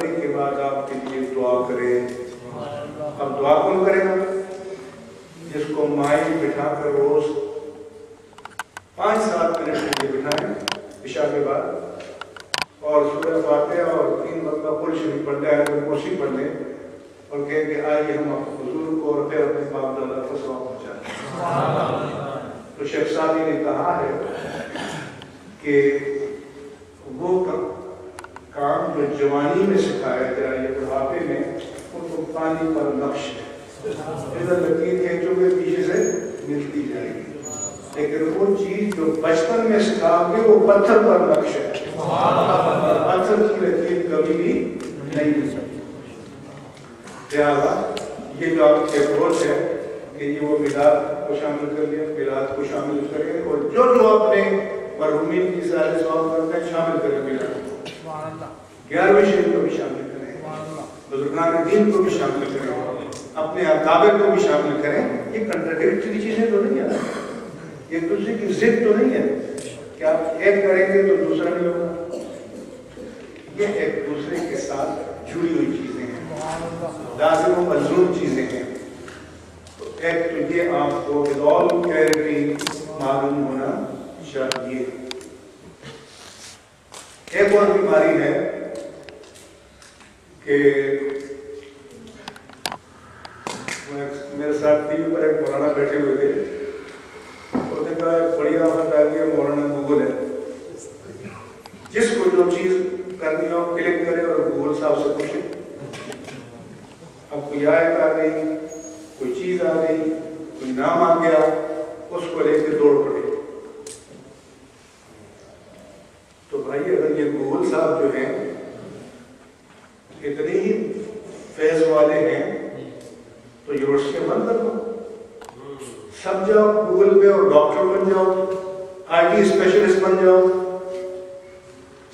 کے بعد آپ کے لیے دعا کریں. اب دعا کون کرے گا؟ جس کو مائیں بٹھا کر روز 5-7 منٹ کے لیے بٹھائیں عشاء کے بعد اور سورہ فاتحہ اور 3 مرتبہ قل شریف پڑھ لیں، آیت الکرسی پڑھ لیں اور کہیں کہ آئیے ہم حضور کو اور پھر اپنے باپ دادا کو ثواب پہنچائیں. تو شیخ سعدی نے کہا ہے کہ وہ کام جو جوانی میں سکھایا جائے یا بڑھاپے میں ان کو پانی پر نقش ہے، ادھر لکیر کھینچو گے پیچھے سے ملتی جائے گی، لیکن وہ چیز جو بچپن میں سکھاؤ گے وہ پتھر پر نقش ہے، پتھر کی لکیر کبھی بھی نہیں مل سکتی. لہٰذا یہ جو آپ کی اپروچ ہے کہ یہ وہ میلاد کو شامل کر لیا، میلاد کو شامل کریں اور جو اپنے مرحومین کی سارے ثواب کرتے ہیں شامل کریں میلاد کو. 11ویں شریف کو بھی شامل کریں، بزرگان دین کو بھی شامل کریں، اپنے اکابر کو بھی شامل کریں. یہ کنٹراڈکٹری چیزیں تو نہیں ہیں، ایک دوسرے کی ضد تو نہیں ہے کہ آپ ایک کریں گے تو دوسرا نہیں ہوگا. یہ ایک دوسرے کے ساتھ جڑی ہوئی چیزیں ہیں، لازم و ملزوم چیزیں ہیں. تو ایک تو یہ آپ کو ودال کلیئرٹی معلوم ہونا چاہیے. ایک اور بیماری ہے کہ میرے ساتھ ٹی وی پر ایک مولانا بیٹھے ہوئے تھے، انہوں نے کہا ایک بڑی آفت آ گئی، مولانا گوگل ہے، جس کو جو چیز کرنی ہو کلک کرے اور گوگل صاحب سے پوچھے. اب کوئی آیت آ گئی، کوئی چیز آ گئی، کوئی نام آ گیا، اس کو لے کے دوڑ پڑے. تو بھائی اگر یہ گوگل صاحب جو ہیں اتنے ہی فیض والے ہیں تو یونیورسٹی بند کر دو، سب جاؤ گوگل پہ اور ڈاکٹر بن جاؤ، آئی ٹی اسپیشلسٹ بن جاؤ،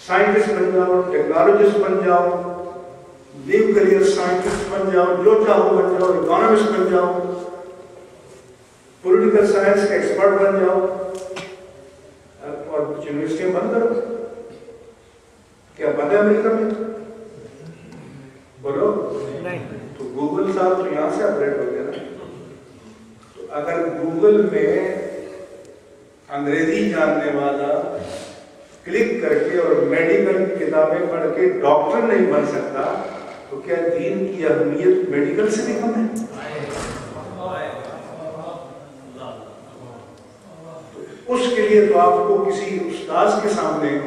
سائنٹسٹ بن جاؤ، ٹیکنالوجسٹ بن جاؤ، لیو کریئر سائنٹسٹ بن جاؤ، جو چاہو بن جاؤ، اکانومسٹ بن جاؤ، پولیٹیکل سائنس کا ایکسپرٹ بن جاؤ اور یونیورسٹیاں بند کرو. کیا بند ہے امریکہ میں؟ بولو نہیں. تو گوگل صاحب تو یہاں سے اپریٹ ہو گیا نا. تو اگر گوگل میں انگریزی جاننے والا کلک کر کے اور میڈیکل کتابیں پڑھ کے ڈاکٹر نہیں بن سکتا تو کیا دین کی اہمیت میڈیکل سے بھی کم ہے؟ اس کے لیے تو آپ کو کسی استاذ کے سامنے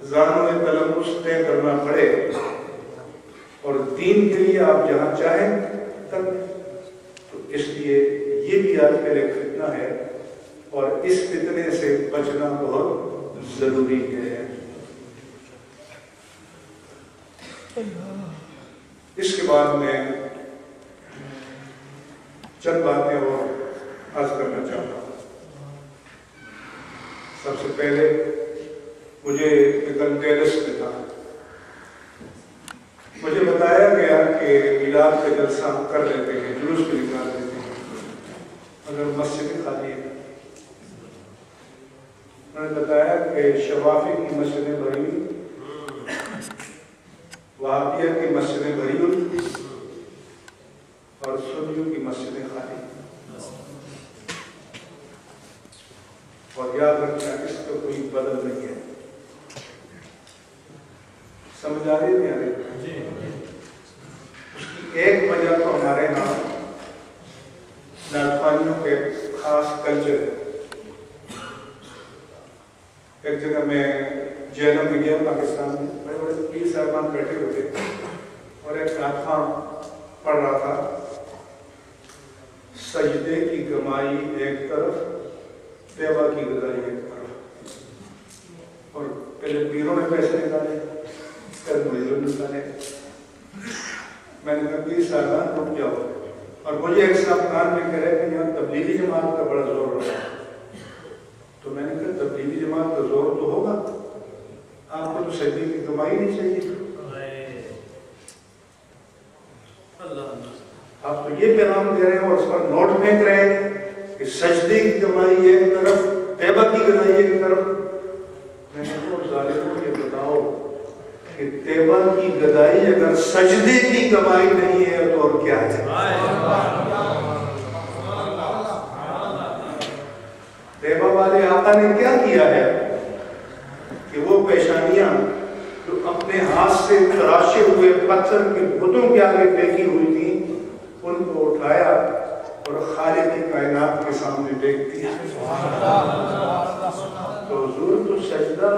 زانو تلمس طے کرنا پڑے اور دین کے لیے آپ جہاں چاہیں تک. تو اس لیے یہ بھی آج کل ایک فتنہ ہے اور اس فتنے سے بچنا بہت ضروری ہے. اس کے بعد میں چند باتیں اور عرض کرنا چاہتا ہوں. سب سے پہلے مجھے کل ٹیرس پہ تھا، مجھے بتایا گیا کہ میلاد کا جلسہ ہم کر لیتے ہیں، جلوس بھی نکال دیتے ہیں اگر مسجد خالی ہے. انہوں نے بتایا کہ شوافی کی مسجدیں بھری ہوئی، وہابیہ کی مسجدیں بھری ہوئی اور سنیوں کی مسجدیں خالی. اور یاد رکھنا اس کا کوئی بدل نہیں ہے. سمجھ آ رہی ہے نہیں؟ اس کی ایک وجہ تو ہمارے یہاں ناتخوانیوں کے خاص کلچر ہے. ایک جگہ میں جیلم میں گیا پاکستان میں، بڑے بڑے پیر صاحبان بیٹھے ہوئے تھے اور ایک ناتخواں پڑھ رہا تھا، سجدے کی کمائی ایک طرف، طیبہ کی غذائی ایک طرف. اور پہلے پیروں نے پیسے نکالے، پھر مریضوں نے نکالے. میں نے کہا پیر صاحبان رک جاؤ. اور مجھے ایک صاحب کان میں کہہ رہے کہ یہاں تبلیغی جماعت کا بڑا زور ہو رہا ہے. تو میں نے کہا تبلیغی جماعت کا زور تو ہوگا، آپ کو تو سجدے کی کمائی نہیں چاہیے. آپ تو یہ پیغام دے رہے ہیں اور اس پر نوٹ پھینک رہے ہیں کہ سجدے کی کمائی ایک طرف، طیبہ کی غذائی ایک طرف. میں نے کہا ظالموں یہ بتاؤ کہ طیبہ کی گدائی اگر سجدے کی کمائی نہیں ہے تو اور کیا ہے؟ طیبہ والے آقا نے کیا کیا ہے کہ وہ پیشانیاں جو اپنے ہاتھ سے تراشے ہوئے پتھر کے بتوں کے آگے ٹیکی ہوئی تھی ان کو اٹھایا اور خالق کائنات کے سامنے ٹیک دیا. تو حضور تو سجدہ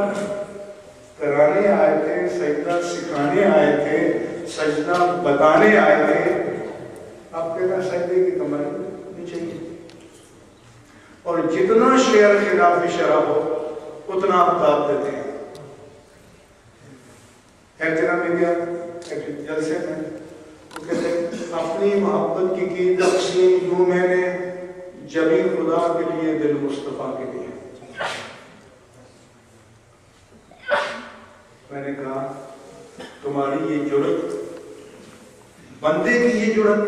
کرانے آئے تھے, سجدہ سکھانے آئے تھے, سجدہ بتانے آئے تھے. آپ کہنا سجدے کی کمائی نہیں چاہیے, اور جتنا شعر خلاف شرع ہو اتنا آپ داد دیتے ہیں. احترام میں گیا ایک جلسے میں, وہ کہتے ہیں اپنی محبت کی تقسیم یوں میں نے جبھی خدا کے لیے دل مصطفیٰ کے لیے. میں نے کہا تمہاری یہ جرت, بندے کی یہ جرت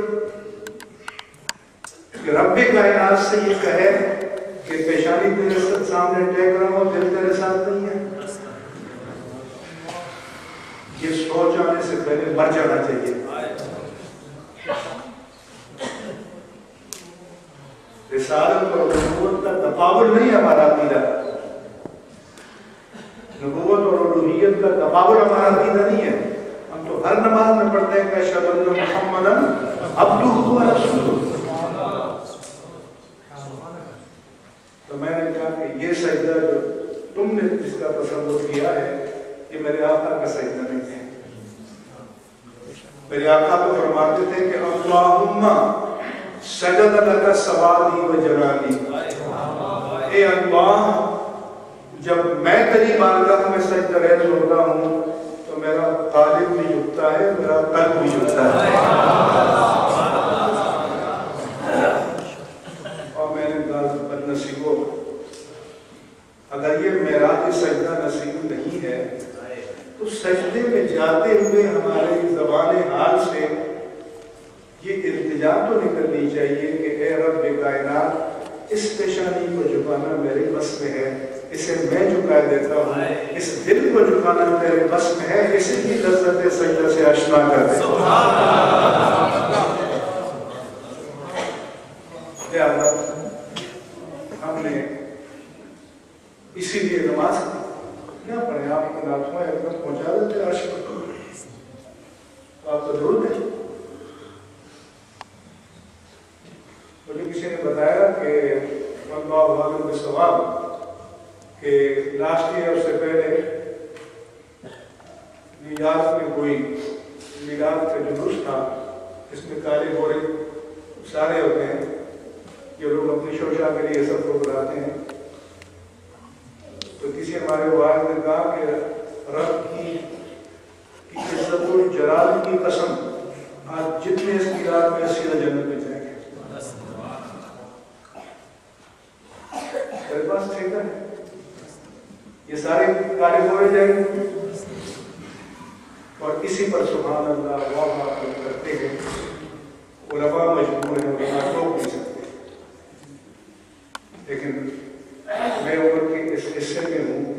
کہ رب کائنات سے یہ کہے کہ پیشانی تیرے سامنے ٹیک رہا ہوں, دل تیرے ساتھ نہیں ہے, یہ سوچ آنے سے پہلے مر جانا چاہیے. رسالت اور نبوت کا تقابل نہیں ہمارا عقیدہ, نبوت اور الوہیت کا تقابل ہمارا عقیدہ نہیں ہے. ہم تو ہر نماز میں پڑھتے ہیں کہ اشہد ان محمدا عبدہ و رسولہ. تو میں نے کہا کہ یہ سجدہ جو تم نے جس کا تصور کیا ہے یہ میرے آقا کا سجدہ نہیں ہے. میرے آقا تو فرماتے تھے کہ اللہم سجد لک سوادی و جلالی, اے اللہ جب میں تیری بارگاہ میں سجدہ ریز ہوتا ہوں تو میرا قالب بھی جھکتا ہے, میرا قلب بھی جھکتا ہے. اور میں نے کہا بدنصیبوں, اگر یہ معراج سجدہ نصیب نہیں ہے تو سجدے میں جاتے ہوئے ہمارے زبان حال سے یہ التجا تو نکلنی چاہیے کہ اے رب کائنات اس پیشانی کو جھکانا میرے بس میں ہے, اسے میں جھکا دیتا ہوں, اس دل کو جھکانا میرے بس میں ہے, اسی کی لذت سجدہ سے آشنا کر دے. لہٰذا ہم نے اسی لیے نماز کیا پڑھیں, آپ کو ناتمہ ایک دم پہنچا دیتے عاشق کو, آپ تو درود ہیں. مجھے کسی نے بتایا کہ اللہ عالم بالصواب کہ لاسٹ ایئر سے پہلے نیویارک میں کوئی میلاد کا جلوس تھا, اس میں کالے گورے سارے ہوتے ہیں, یہ لوگ اپنی شوشا کے لیے سب کو بلاتے ہیں. تو کسی ہمارے واحد نے کہا کہ رب کی عزت و جلال کی قسم آج جتنے اس میلاد میں سیدھا جنت میں جائیں گے. میرے پاس ٹھیک ہے, یہ سارے کالے گورے جائیں گے اور اسی پر سبحان اللہ واہ کرتے ہیں. علماء مجبور ہیں, علماء روک نہیں سکتے, لیکن میں عمر کے اس حصے میں ہوں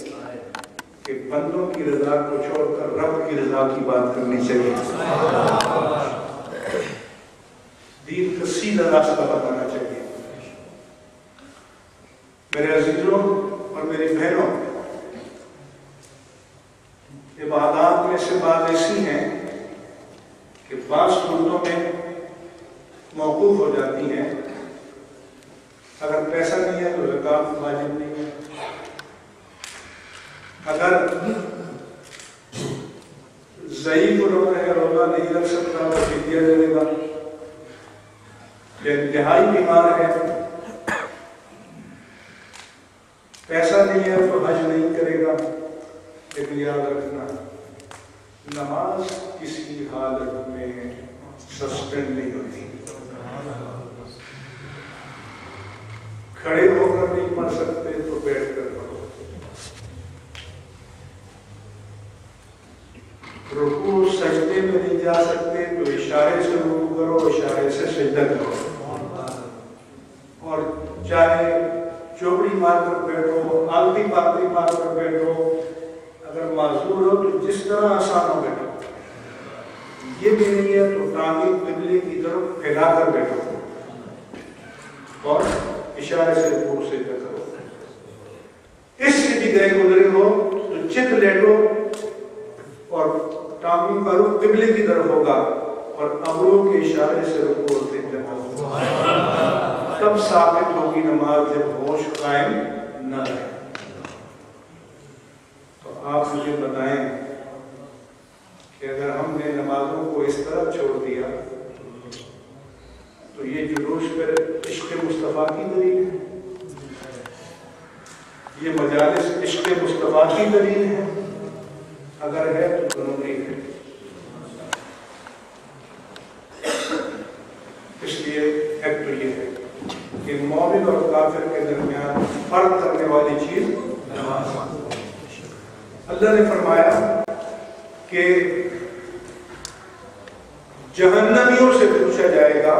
کہ بندوں کی رضا کو چھوڑ کر رب کی رضا کی بات کرنی چاہیے. دین کا سیدھا راستہ بتانا چاہیے. میرے عزیزوں اور میری بہنوں, عبادات میں سے بات ایسی ہیں کہ بعض صورتوں میں موقوف ہو جاتی ہیں. اگر پیسہ نہیں ہے تو زکوٰۃ واجب نہیں ہے. اگر ضعیف لوگ ہے, روزہ نہیں رکھ سکتا تو فدیہ دے گا. یا انتہائی بیمار ہے, پیسہ نہیں ہے تو حج نہیں کرے گا. لیکن یاد رکھنا نماز کسی حالت میں سسپینڈ نہیں ہوتی. کھڑے ہو کر نہیں پڑھ سکتے تو بیٹھ کر پڑھو. رکوع سجدے میں نہیں جا سکتے تو اشارے سے رکوع کرو, اشارے سے سجدہ کرو. اور چاہے چوبڑی مار کر بیٹھو, آلتی پاتی مار کر بیٹھو, اگر معذور ہو تو جس طرح آسان ہو بیٹھو، یہ بھی نہیں ہے تو ٹانگیں قبلے کی طرف پھیلا کر بیٹھو اور اشارے سے رکوع سجدہ کرو۔ اس سے بھی گئے گزرے ہو تو چت لیٹو اور ٹانگوں کا رخ قبلے کی طرف ہوگا اور ابرو کے اشارے سے رکوع اور سجدہ کرو، تب ثابت ہوگی نماز جب ہوش قائم نہ رہے۔ تو آپ مجھے بتائیں کہ اگر ہم نے نمازوں کو اس طرح چھوڑ دیا تو یہ جلوس پر عشق مصطفیٰ کی دلیل ہے، یہ مجالس عشق مصطفیٰ کی دلیل ہے؟ اگر ہے تو ضروری ہے۔ اس لیے ایک تو یہ ہے کہ مومن اور کافر کے درمیان فرق کرنے والی چیز نماز۔ اللہ نے فرمایا کہ جہنمیوں سے پوچھا جائے گا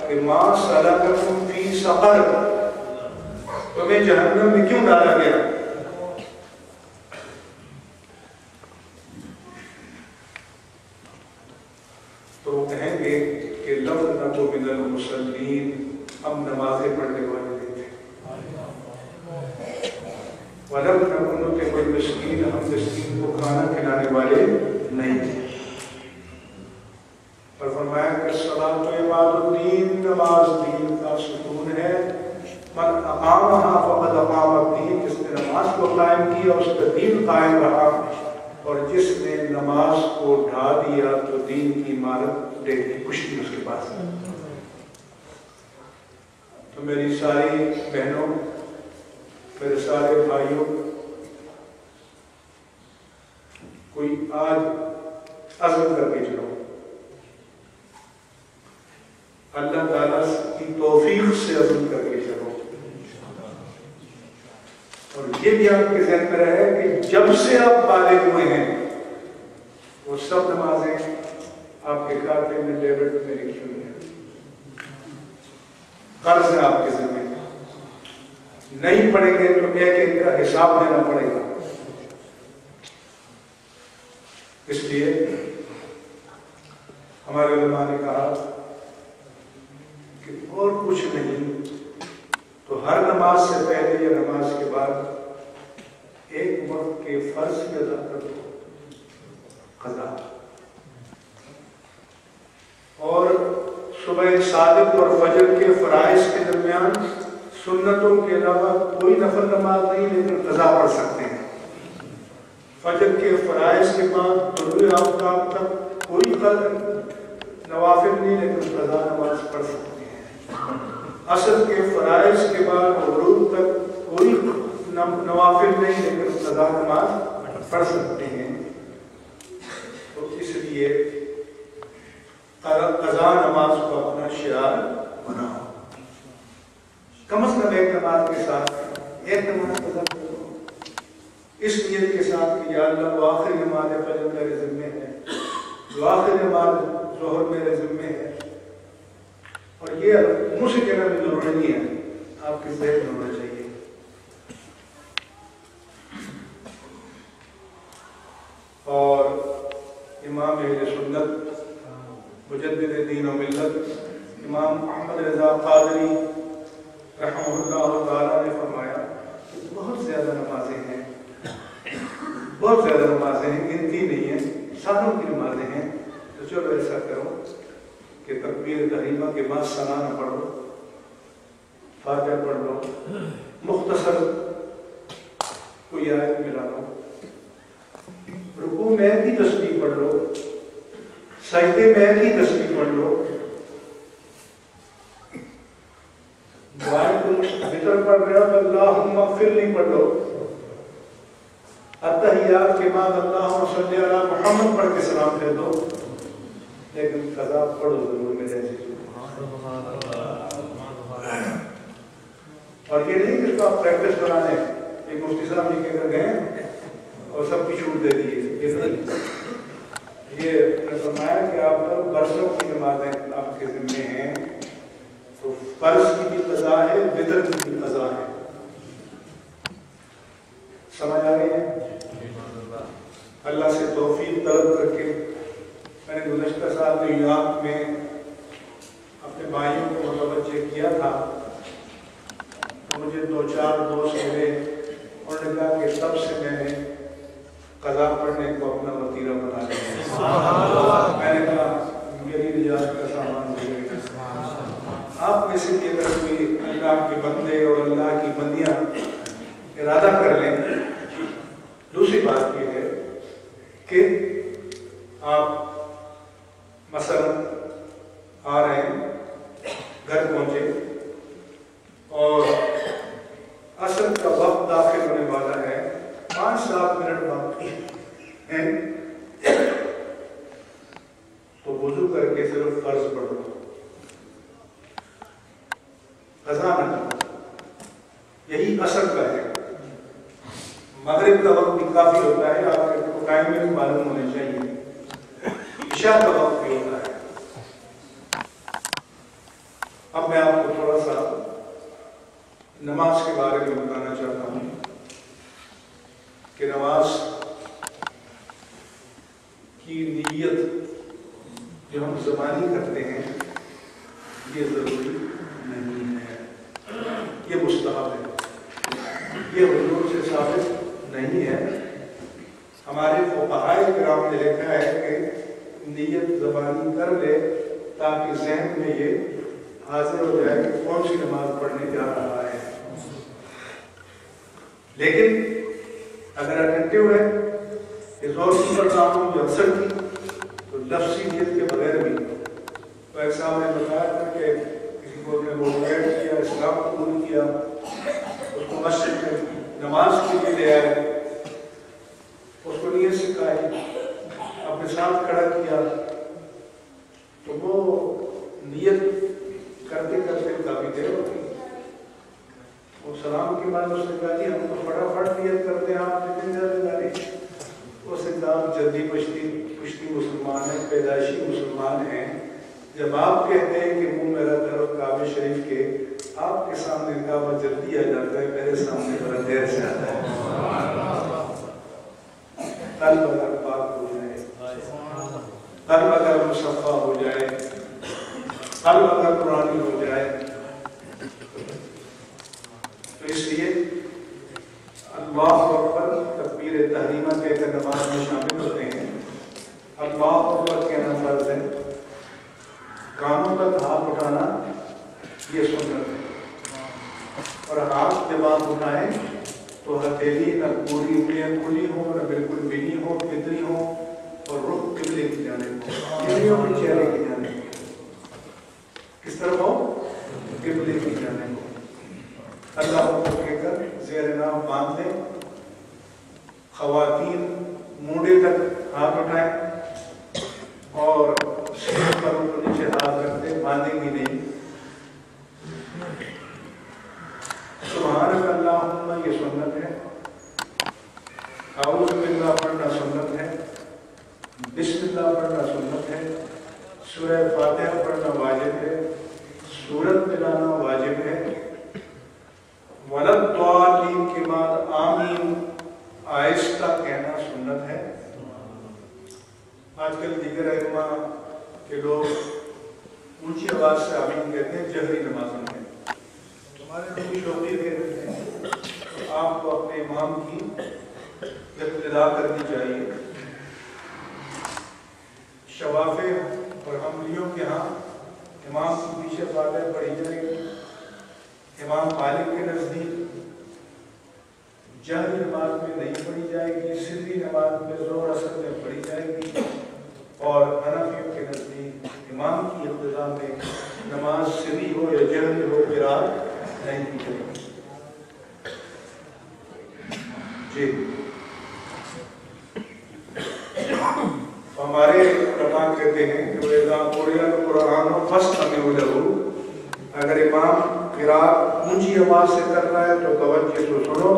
کہ ما سلککم فی سقر، تمہیں جہنم میں کیوں ڈالا گیا؟ تو وہ کہیں گے کہ لم نک من المصلین، ہم نمازیں پڑھنے والے نہیں تھے، ولم نک نطعم المسکین، ہم مسکین کو کھانا کھلانے والے نہیں تھے۔ اور فرمایا کہ الصلاۃ عماد الدین، نماز دین کا ستون ہے، من اقامہا فقد اقام الدین، جس نے نماز کو قائم کیا اس کا دین قائم رہا، اور جس نے نماز کو ڈھا دیا تو دین کی عمارت لے گئی، کچھ نہیں اس کے پاس۔ تو میری ساری بہنوں، میرے سارے بھائیوں، کوئی آج عزم کر کے چلو، اللہ تعالیٰ کی توفیق سے عزم کر کے چلو، اور یہ بھی آپ کے ذہن میں رہے کہ جب سے آپ بالغ ہوئے ہیں وہ سب نمازیں آپ کے کھاتے میں ڈیبٹ میں لکھی ہوئی ہیں، قرض ہے آپ کے ذمہ، نہیں پڑھیں گے تو ایک ایک کا حساب دینا پڑے گا۔ اس لیے ہمارے علماء نے کہا کہ اور کچھ نہیں تو ہر نماز سے پہلے یا نماز کے بعد ایک وقت کے فرض کی ادا کر دو، قضا، اور صبح صادق اور فجر کے فرائض کے درمیان سنتوں کے علاوہ کوئی نفل نماز نہیں، لیکن قضا پڑھ سکتے ہیں۔ فجر کے فرائض کے بعد طلوع آفتاب تک کوئی نوافل نہیں، لیکن قضا نماز پڑھ سکتے ہیں۔ عصر کے فرائض کے بعد غروب تک کوئی نوافل نہیں، لیکن قضا نماز پڑھ سکتے ہیں۔ تو اس لیے قضا نماز کو اپنا شعار بناؤ، کم از کم ایک نماز کے ساتھ ایک نماز قضا کرو، اس نیت کے ساتھ کہ یا اللہ وہ آخری نماز فجر میرے ذمے ہے، وہ آخری نماز ظہر میرے ذمے ہے، اور یہ منہ سے کہنا بھی ضروری نہیں ہے، آپ کے ذہن میں ہونا چاہیے۔ اور امام اہل سنت مجدد دین و ملت امام احمد رضا قادری رحمہ اللہ تعالیٰ نے فرمایا کہ بہت زیادہ نمازیں ہیں، بہت زیادہ نمازیں ہیں، گنتی نہیں ہے، سالوں کی نمازیں ہیں، تو چلو ایسا کرو کہ تکبیر تحریمہ کے بعد ثنا نہ پڑھو، فاتحہ پڑھ لو، مختصر کوئی آیت ملا لو، رکوع میں ایک ہی تسبیح پڑھ لو، سجدے میں ایک ہی تسبیح پڑھ لو، دعائیں وتر پڑھ رہے ہو تو اللہم اغفر لی پڑھ لو، التحیات کے بعد اللہم صلی علی محمد پڑھ کے سلام دے دو، لیکن قضا پڑھو ضرور میرے عزیز۔ اور یہ نہیں کہ اس کو آپ پریکٹس بنانے، ایک مفتی صاحب جی کے گھر گئے اور سب کی چھوٹ دے دیے، یہ نہیں، یہ فرمایا کہ آپ پر برسوں کی نمازیں آپ کے ذمے ہیں، تو فرض کی بھی قضا ہے، وتر کی بھی قضا ہے، سمجھ آ رہی ہے؟ اللہ سے توفیق طلب کر کے میں نے گزشتہ سال نیو یارک میں اپنے بھائیوں کو متوجہ کیا تھا، تو مجھے 2-4 دوست ملے، انہوں نے کہا کہ تب سے میں نے قضا پڑھنے کو اپنا وتیرہ بنا لیا۔ میں نے کہا میری نجات کا سامان ہو گیا۔ آپ میں سے بھی اگر کوئی اللہ کے بندے اور اللہ کی بندیاں ارادہ کر لیں، دوسری بات یہ ہے کہ آپ مثلا آ رہے ہیں، گھر پہنچے اور عصر کا وقت داخل ہونے والا ہے، 5-7 منٹ باقی ہیں، تو وضو کر کے صرف فرض پڑھو، قضا نہ کرو۔ یہی عصر کا ہے۔ مغرب کا وقت بھی کافی ہوتا ہے، آپ کو ٹائم میں معلوم ہونے چاہیے۔ عشاء کا وقت بھی ہوتا ہے۔ اب میں آپ کو تھوڑا سا نماز کے بارے میں بتانا چاہتا ہوں کہ نماز کی نیت جو ہم زبانی کرتے ہیں یہ ضروری نہیں ہے، یہ مستحب ہے، یہ حضور سے ثابت نہیں ہے۔ ہمارے فقہائے کرام نے لکھا ہے کہ نیت زبانی کر لے تاکہ ذہن میں یہ حاضر ہو جائے کہ کون سی نماز پڑھنے جا رہا ہے۔ لیکن اگر اٹینٹیو ہے کہ زور کی پڑھ رہا ہوں یا اثر کی، تو لفظی نیت کے بغیر بھی، تو ایک صاحب نے بتایا تھا کہ کسی کو نے وہ بیٹھ کیا، اسلام قبول کیا، اس کو مسجد میں نماز کے لیے لے آئے، اس کو نیت سکھائی، اپنے ساتھ کھڑا کیا، تو وہ نیت کرتے کرتے کافی دیر ہوتی۔ وہ سلام کے بعد اس نے کہا جی ہم تو فٹافٹ نیت کرتے ہیں، آپ کتنی زیادہ گاڑی؟ اس نے کہا جلدی پشتی مسلمان ہیں، پیدائشی مسلمان ہیں، جب آپ کہتے ہیں کہ منہ میرا طرف کعبہ شریف کے، آپ کے سامنے کعبہ جلدی آ جاتا ہے، میرے سامنے ذرا دیر سے آتا ہے۔ قلب اگر پاک ہو جائے، قلب اگر مصفا ہو جائے، قلب اگر قرآنی ہو جائے، تو اس لیے اللہ اکبر تکبیر تحریمہ کہہ کر نماز میں شامل ہوتے ہیں۔ اللہ اکبر کہنا فرض ہے، کانوں تک ہاتھ اٹھانا یہ سنت ہے، اور ہاتھ جب آپ اٹھائیں تو ہتھیلی نہ پوری انگلیاں کھلی ہوں، نہ بالکل بینی ہو، فطری ہو، اور رخ قبلے کی جانب ہو، چہرے کی جانب ہو۔ کس طرح ہو؟ قبلے کی جانب ہو۔ اللہ اکبر کہہ کر زیر نام باندھ لیں۔ خواتین مونڈے تک ہاتھ اٹھائیں اور سر پر اوپر نیچے ہاتھ رکھتے، باندھیں گی نہیں۔ سبحانک اللہم یہ سنت ہے، اعوذ باللہ پڑھنا سنت ہے، بسم اللہ پڑھنا سنت ہے، سورہ فاتحہ پڑھنا واجب ہے، سورت ملانا واجب ہے، وَلَضَّالِّينَ کے بعد آمین آہستہ کہنا سنت ہے۔ آج کل دیگر ائمہ کے لوگ اونچی آواز سے آمین کہتے ہیں جہری نمازوں میں، ہمارے لوگ شوقی کہتے ہیں، تو آپ کو اپنے امام کی اقتداء کرنی چاہیے۔ شوافع اور حنبلیوں کے ہاں امام کے پیچھے فاتحہ پڑھی جائے گی۔ امام مالک کے نزدیک جہری نماز میں نہیں پڑھی جائے گی، سری نماز میں ظہر اثر میں پڑھی جائے گی، اور حنفیوں کے نزدیک امام کی اقتداء میں نماز سری ہو یا جہری ہو قرات نہیں کی جائے گی۔ جی ہمارے علماء کہتے ہیں کہ وَإِذَا قُرِئَ الْقُرْآنُ فَاسْتَمِعُوا لَهُ، اگر امام قرات اونچی آواز سے کر رہا ہے تو توجہ سے سنو،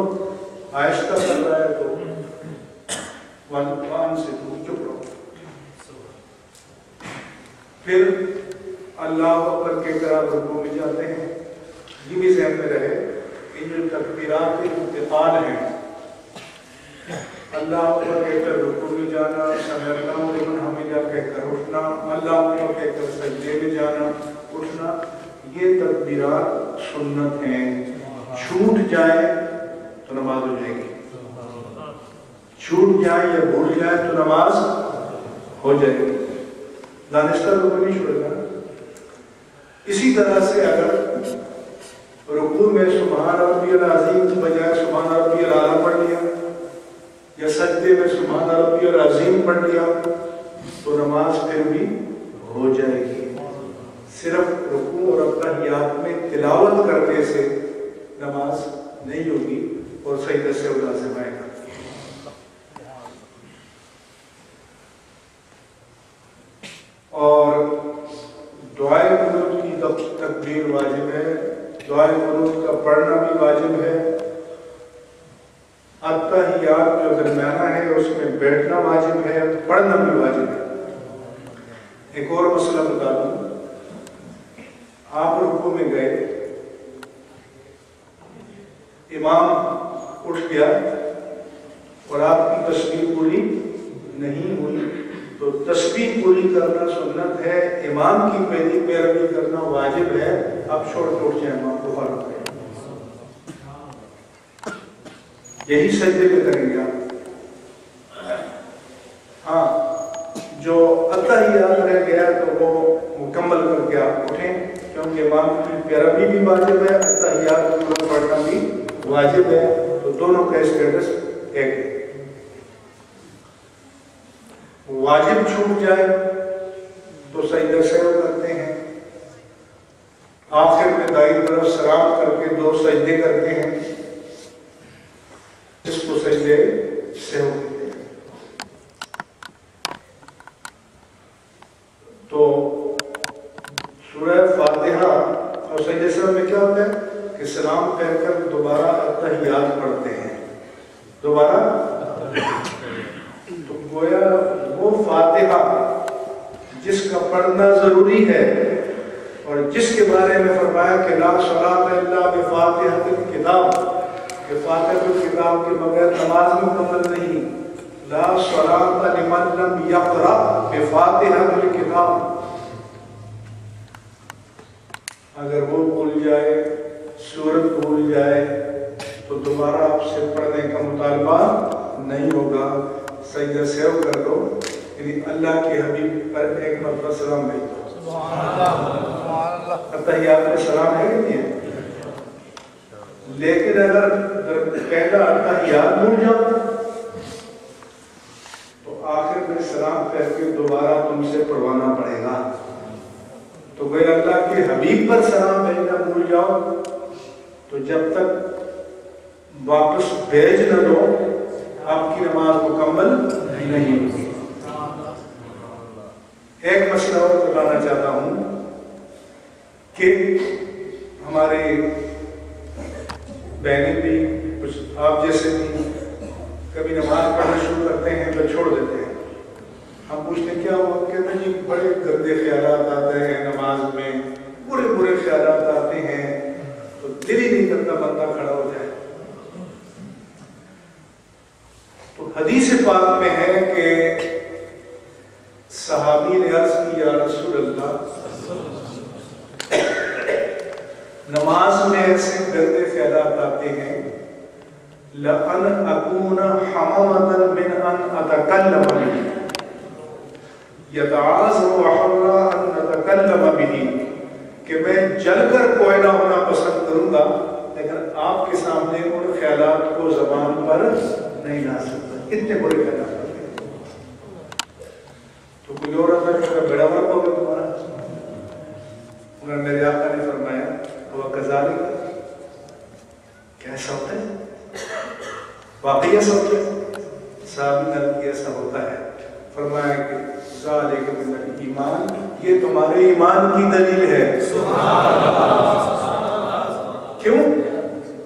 آہستہ کر رہا ہے تو وان سے چپ رہو۔ پھر اللہ اکبر کے قرار رکوع میں جاتے ہیں۔ یہ بھی ذہن میں رہے کہ جو تکبیرات انتقال ہیں، اللہ اکبر کہہ کر رکوع میں جانا، سمع اللہ لمن حمدہ کہہ کر اٹھنا، اللہ اکبر کہہ کر سجدے میں جانا اٹھنا، یہ تکبیرات سنت ہیں۔ چھوٹ جائے تو نماز ہو جائے گی، چھوٹ جائے یا بھول جائے تو نماز ہو جائے گی، دانستہ لوگ نہیں چھوڑے گا۔ اسی طرح سے اگر رکوع میں سبحان ربی العظیم کی بجائے سبحان ربی الاعلیٰ پڑھ لیا یا سجدے میں سبحان ربی العظیم پڑھ لیا تو نماز پھر بھی ہو جائے گی۔ صرف رکوع اور اتحیات میں تلاوت کرنے سے نماز نہیں ہوگی اور سجدے سے لازم آئے گا۔ اور دعائے قنوت کی تکبیر واجب ہے، دعائے قنوت کا پڑھنا بھی واجب ہے، اتحیات جو درمیانہ ہے اس میں بیٹھنا واجب ہے، پڑھنا بھی واجب ہے۔ ایک اور مسئلہ بتا دوں، آپ رکوع میں گئے، امام اٹھ گیا اور آپ کی تسبیح پوری نہیں ہوئی تو تسبیح پوری کرنا سنت ہے، امام کی پیروی کرنا واجب ہے۔ آپ چھوڑ کے اٹھ جائیں، امام کو فارغ کریں، یہی سجدے میں کریں گے آپ۔ ہاں، جو اتحیات رہ گیا تو وہ مکمل کر کے آپ اٹھیں، کیونکہ امام کی پیروی بھی واجب ہے، اتحیات کو پڑھنا بھی واجب ہے، تو دونوں کا اسٹیٹس ایک ہے۔ واجب چھوٹ جائے تو سجدہ سہو کرتے ہیں، آخر میں دائیں طرف سلام کر کے 2 سجدے کرتے ہیں، اس کو سجدے سہو کہتے ہیں۔ تو سورہ فاتحہ اور سجدے سہو میں کیا ہوتا ہے کہ سلام پھیر کر دوبارہ اتحیات پڑھتے ہیں، دوبارہ تو گویا وہ فاتحہ جس کا پڑھنا ضروری ہے اور جس کے بارے میں فرمایا کہ لا صلاۃ الا بفاتحۃ الکتاب، کہ فاتحۃ الکتاب کے بغیر نماز مکمل نہیں، لا صلاۃ لمن لم یقرأ بفاتحۃ الکتاب۔ اگر وہ بھول جائے، سورت بھول جائے تو دوبارہ آپ سے پڑھنے کا مطالبہ نہیں ہوگا، سجدہ سہو کر دو، یعنی اللہ کے حبیب پر ایک مرتبہ سلام بھیج دو۔ اتحیات میں سلام ہے کہ نہیں ہے؟ لیکن اگر پہلا اتحیات بھول جاؤ تو آخر میں سلام پھیر کے دوبارہ تم سے پڑھوانا پڑے گا، تو اگر اللہ کے حبیب پر سلام بھیجنا بھول جاؤ تو جب تک واپس بھیج نہ دو آپ کی نماز مکمل نہیں ہوگی۔ ایک مسئلہ اور بتانا چاہتا ہوں کہ ہمارے بہنیں بھی کچھ آپ جیسے بھی کبھی نماز پڑھنا شروع کرتے ہیں تو چھوڑ دیتے ہیں، ہم پوچھتے ہیں کیا ہوا، کہتے ہیں جی بڑے گندے خیالات آتے ہیں نماز میں، برے برے خیالات آتے ہیں تو دل ہی نہیں کرتا بندہ کھڑا ہو جائے۔ تو حدیث پاک میں ہے کہ صحابی نے عرض کی یا رسول اللہ، نماز میں ایسے گندے خیالات آتے ہیں لَأَنْ أَكُونَ حَمَمَةً مِنْ أَنْ أَتَكَلَّمَ بِهِ يَتَعَاذَرُ أَحَرَّ أَنْ نَتَكَلَّمَ بِهِ، کہ میں جل کر کوئلہ ہونا پسند کروں گا لیکن آپ کے سامنے ان خیالات کو زبان پر نہیں لا سکتا، اتنے بڑے خیالات ہوتے ہیں۔ تو کوئی اور اندر بڑا ورک ہوگا تمہارا، انہوں نے میرے آقا نے فرمایا وہ کذالک، کیسا ہوتا ہے واقعی ایسا ہوتا ہے؟ صحابی نے کہ ایسا ہوتا ہے، فرمایا کہ ذالک من الایمان، یہ تمہارے ایمان کی دلیل ہے۔ کیوں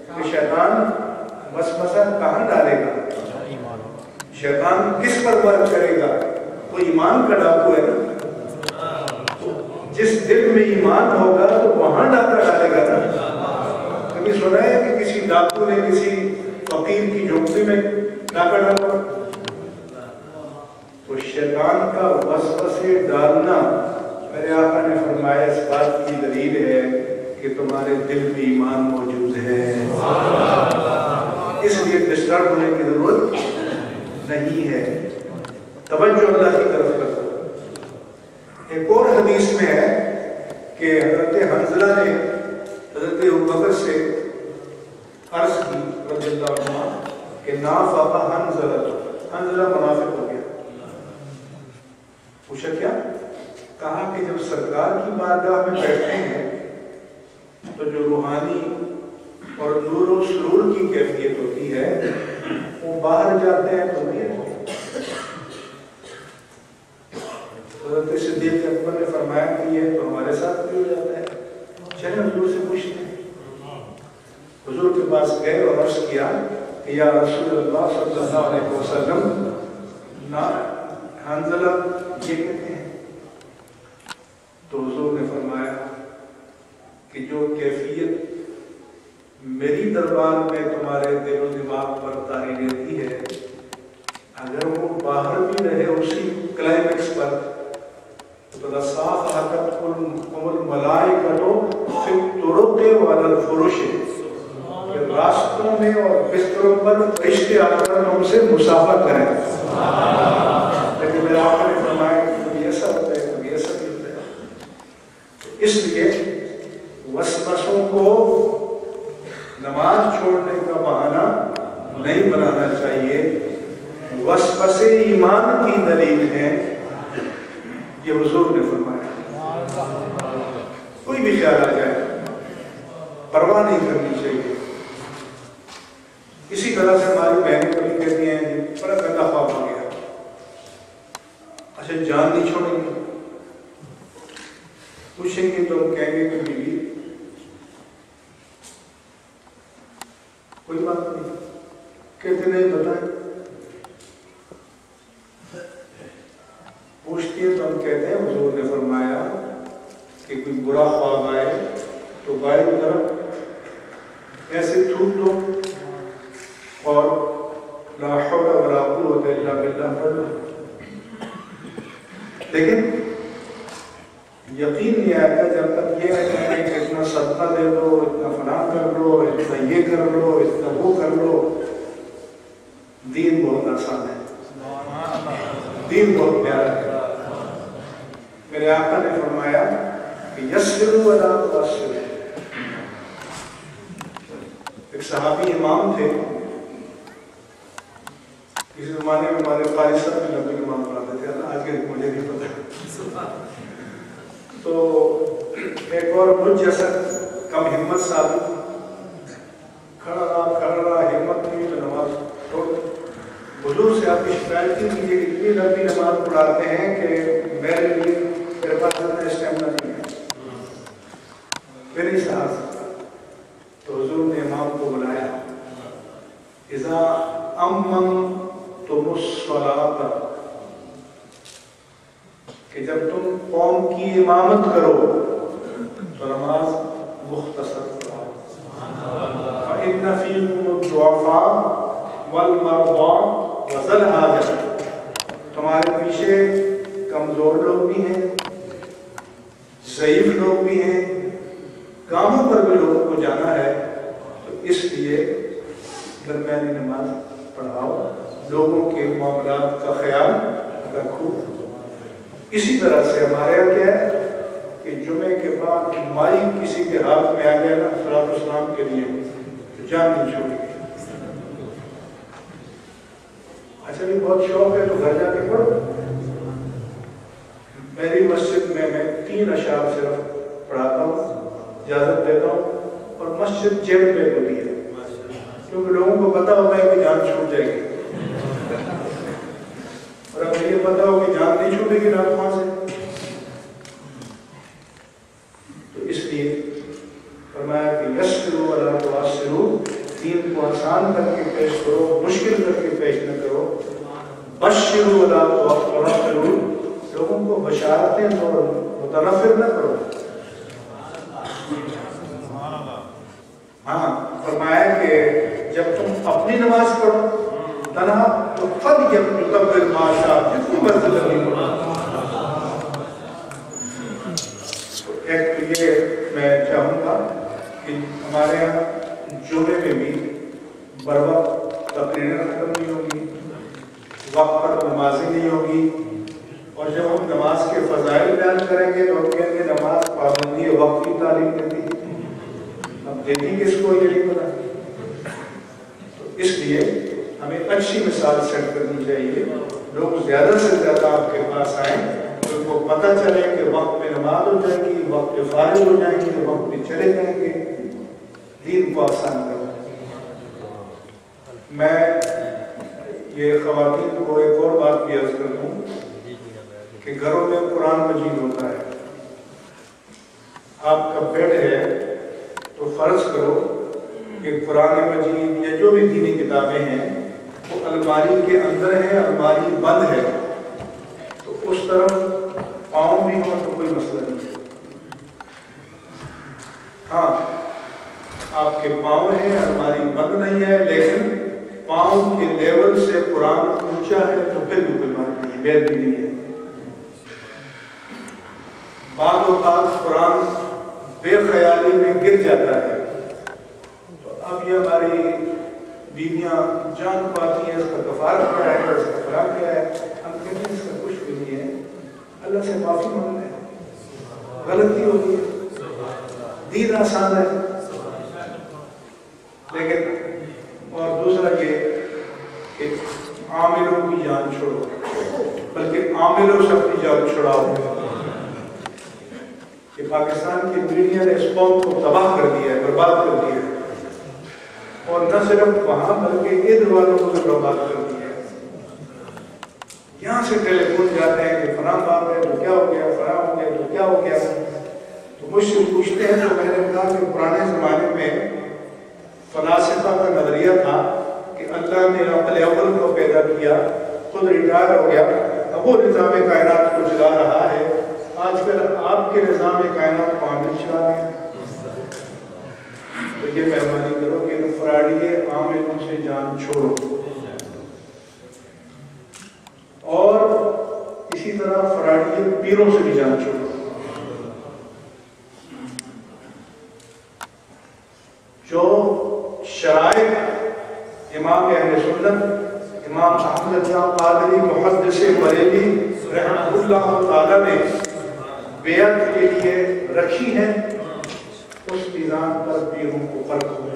کہ شیطان وسوسہ کہاں ڈالے گا، شیطان کس پر ورک کرے گا، وہ ایمان کا ڈاکو ہے نا، جس دل میں ایمان ہوگا تو وہاں ڈاکہ ڈالے گا نا۔ کبھی سنا ہے کہ کسی ڈاکو نے کسی فقیر کی جھونپڑی میں ڈاکہ ڈالا؟ شیطان کا وسوسے ڈالنا میرے آقا نے فرمایا اس بات کی دلیل ہے کہ تمہارے دل میں ایمان موجود ہے، اس لیے ڈسٹرب ہونے کی ضرورت نہیں ہے، توجہ اللہ کی طرف کرو۔ ایک اور حدیث میں ہے کہ حضرت حنظلہ نے حضرت ابوبکر سے عرض کی رضی اللہ عنہ کہ نافق حنظلہ منافق ہو گیا۔ پوچھا کیا؟ کہا کہ جب سرکار کی بارگاہ میں بیٹھتے ہیں تو جو روحانی اور نور و سرور کی کیفیت ہوتی ہے وہ باہر جاتے ہیں تو نہیں ہوتی۔ حضرت صدیق اکبر نے فرمایا کہ یہ تو ہمارے ساتھ بھی ہو جاتا ہے، چلیں حضور سے پوچھتے ہیں۔ حضور کے پاس گئے اور عرض کیا کہ یا رسول اللہ صلی اللہ علیہ وسلم حنظلہ یہ کہتے ہیں، تو حضور نے فرمایا کہ جو کیفیت میری دربار میں تمہارے دل و دماغ پر طاری رہتی ہے، اگر وہ باہر بھی رہے اسی کلائمیکس پر تو بڑا صاف حقت الملائکۃ فی الطرق وعلی الفرش، کہ راستوں میں اور بستروں پر فرشتے آ کر ہم سے مسافہ کریں۔ لیکن میرے آقا نے فرمایا کہ کبھی ایسا ہوتا ہے کبھی ایسا بھی ہوتا ہے، اس لیے وسوسوں کو نماز چھوڑنے کا بہانہ نہیں بنانا چاہیے۔ وسوسے ایمان کی دلیل ہے، یہ حضور نے فرمایا۔ کوئی بھی خیال آ جائے پرواہ نہیں کرنی چاہیے۔ اسی طرح سے ہماری بہنیں کبھی کہتی ہیں بڑا گندا خواب آ گیا، اچھا جان نہیں چھوڑیں گے، پوچھیں گے تو ہم کہیں گے کہ بیوی کوئی بات نہیں، کہتے نہیں بتائیں، پوچھتی ہے تو ہم کہتے ہیں حضور نے فرمایا کہ کوئی برا خواب آئے تو بائیں طرف ایسے تھوک دو اور لا حول ولا قوت الا باللہ پڑھ لو۔ لیکن یقین نہیں آتا جب تک یہ ہے کہ اتنا صدقہ دے دو، اتنا فلاں کر لو، اتنا یہ کر لو، اتنا وہ کر لو۔ دین بہت آسان ہے، دین بہت پیارا ہے۔ میرے آقا نے فرمایا کہ یسروا ولا تعسروا۔ ایک صحابی امام تھے، کسی زمانے میں ہمارے قاری صاحب بھی نبی نماز پڑھاتے تھے، آج کے مجھے نہیں پتا۔ تو ایک اور مجھ جیسا کم ہمت صاحب کھڑا رہا، ہمت نہیں تو نماز چھوڑ۔ حضور سے آپ کی شکایت کی کہ یہ اتنی لمبی نماز پڑھاتے ہیں کہ میرے پاس اتنا اسٹیمنا نہیں ہے، میں نہیں سہا سکتا۔ تو حضور نے امام کو بلایا، اذا امنتم الصلاۃ، کہ جب تم قوم کی امامت کرو تو نماز مختصر کرو۔ فإن فيكم الضعفاء والمرضى وذا الحاجة، تمہارے پیچھے کمزور لوگ بھی ہیں، ضعیف لوگ بھی ہیں، کاموں پر بھی لوگوں کو جانا ہے، تو اس لیے درمیانی نماز پڑھاؤ، لوگوں کے معاملات کا خیال رکھو۔ اسی طرح سے ہمارے یہاں کیا ہے کہ جمعے کے بعد مائک کسی کے ہاتھ میں آ گیا نا صلاۃ السلام کے لیے تو جان نہیں چھوڑے گی۔ اچھا بھی بہت شوق ہے تو گھر جا کے پڑھو۔ میری مسجد میں 3 اشعار صرف پڑھاتا ہوں، اجازت دیتا ہوں، اور مسجد جیب پہ ہوتی ہے کیونکہ لوگوں کو پتا ہوتا ہے کہ جان چھوٹ جائے گی، اور اگر یہ پتا ہو کہ جان نہیں چھوٹے گی رات وہاں سے، تو اس لیے فرمایا کہ یسروا ولا تعسروا، دین کو آسان کر کے پیش کرو، مشکل کر کے پیش نہ کرو۔ بشروا ولا تنفروا، لوگوں کو بشارتیں دو، متنفر نہ کرو۔ ہاں فرمایا کہ جب تم اپنی نماز پڑھو تنہا تو فل یکبر ماشا جتنی مرضی لگی پڑا. ایک تو یہ میں چاہوں گا کہ ہمارے یہاں جمعے میں بھی بروقت تقریریں ختم نہیں ہوگی, وقت پر نمازیں نہیں ہوگی, اور جب ہم نماز کے فضائل بیان کریں گے تو ہم کہیں گے نماز پابندی وقت کی تعلیم دیتی ہے. اب دیکھیں گے اس کو یہ نہیں پتا. تو اس لیے ہمیں اچھی مثال سیٹ کرنی چاہیے. لوگ زیادہ سے زیادہ آپ کے پاس آئیں تو ان کو پتہ چلے کہ وقت میں نماز ہو جائے گی, وقت میں فارغ ہو جائیں گے, وقت میں چلے جائیں گے. دین کو آسان کرو. میں یہ خواتین کو ایک اور بات بھی عرض کر دوں کہ گھروں میں قرآن مجید ہوتا ہے. آپ کا بیڈ ہے تو فرض کرو کہ قرآن مجید یا جو بھی دینی کتابیں ہیں وہ الماری کے اندر ہے, الماری بند ہے, تو اس طرف پاؤں بھی ہو تو کوئی مسئلہ نہیں ہے. ہاں آپ کے پاؤں ہیں, الماری بند نہیں ہے, لیکن پاؤں کے لیول سے قرآن اونچا ہے تو پھر بھی کوئی بات نہیں, بیڈ بھی نہیں ہے. بعض اوقات قرآن بے خیالی میں گر جاتا ہے تو اب یہ ہماری بیویاں جان پاتی ہیں اس کا کفارہ کیا ہے, اس کا فلاح کیا ہے. ہم کہتے ہیں اس کا کچھ بھی نہیں ہے, اللہ سے معافی مانگتے ہیں, غلطی ہوتی ہے, دین آسان ہے. لیکن اور دوسرا یہ کہ عاملوں کی جان چھوڑو, بلکہ عاملوں سے اپنی جان چھڑاؤ. کہ پاکستان کی میڈیا نے اس قوم کو تباہ کر دیا ہے, برباد کر دیا ہے, اور نہ صرف وہاں بلکہ ادھر والوں کو بھی برباد کر دیا ہے. یہاں سے ٹیلی فون جاتے ہیں کہ فلاں بات ہے تو کیا ہو گیا, فلاں ہو گیا تو کیا ہو گیا. تو مجھ سے پوچھتے ہیں تو میں نے کہا کہ پرانے زمانے میں فلاسفہ کا نظریہ تھا کہ اللہ نے عقل اول کو پیدا کیا, خود ریٹائر ہو گیا, اب وہ نظام کائنات کو چلا رہا ہے. آج کل آپ کے نظام کائنات کو عامل چلا رہے ہیں. تو یہ مہربانی کرو کہ فراڈیے عاملوں سے جان چھوڑو, اور اسی طرح فراڈیے پیروں سے بھی جان چھوڑو. جو شرائط امام اہل سنت امام احمد جان قادری محدث بریلی رحمۃ اللہ تعالی نے بیعت کے لیے رکھی ہیں, اس میزان پر پیروں کو فرق ہو.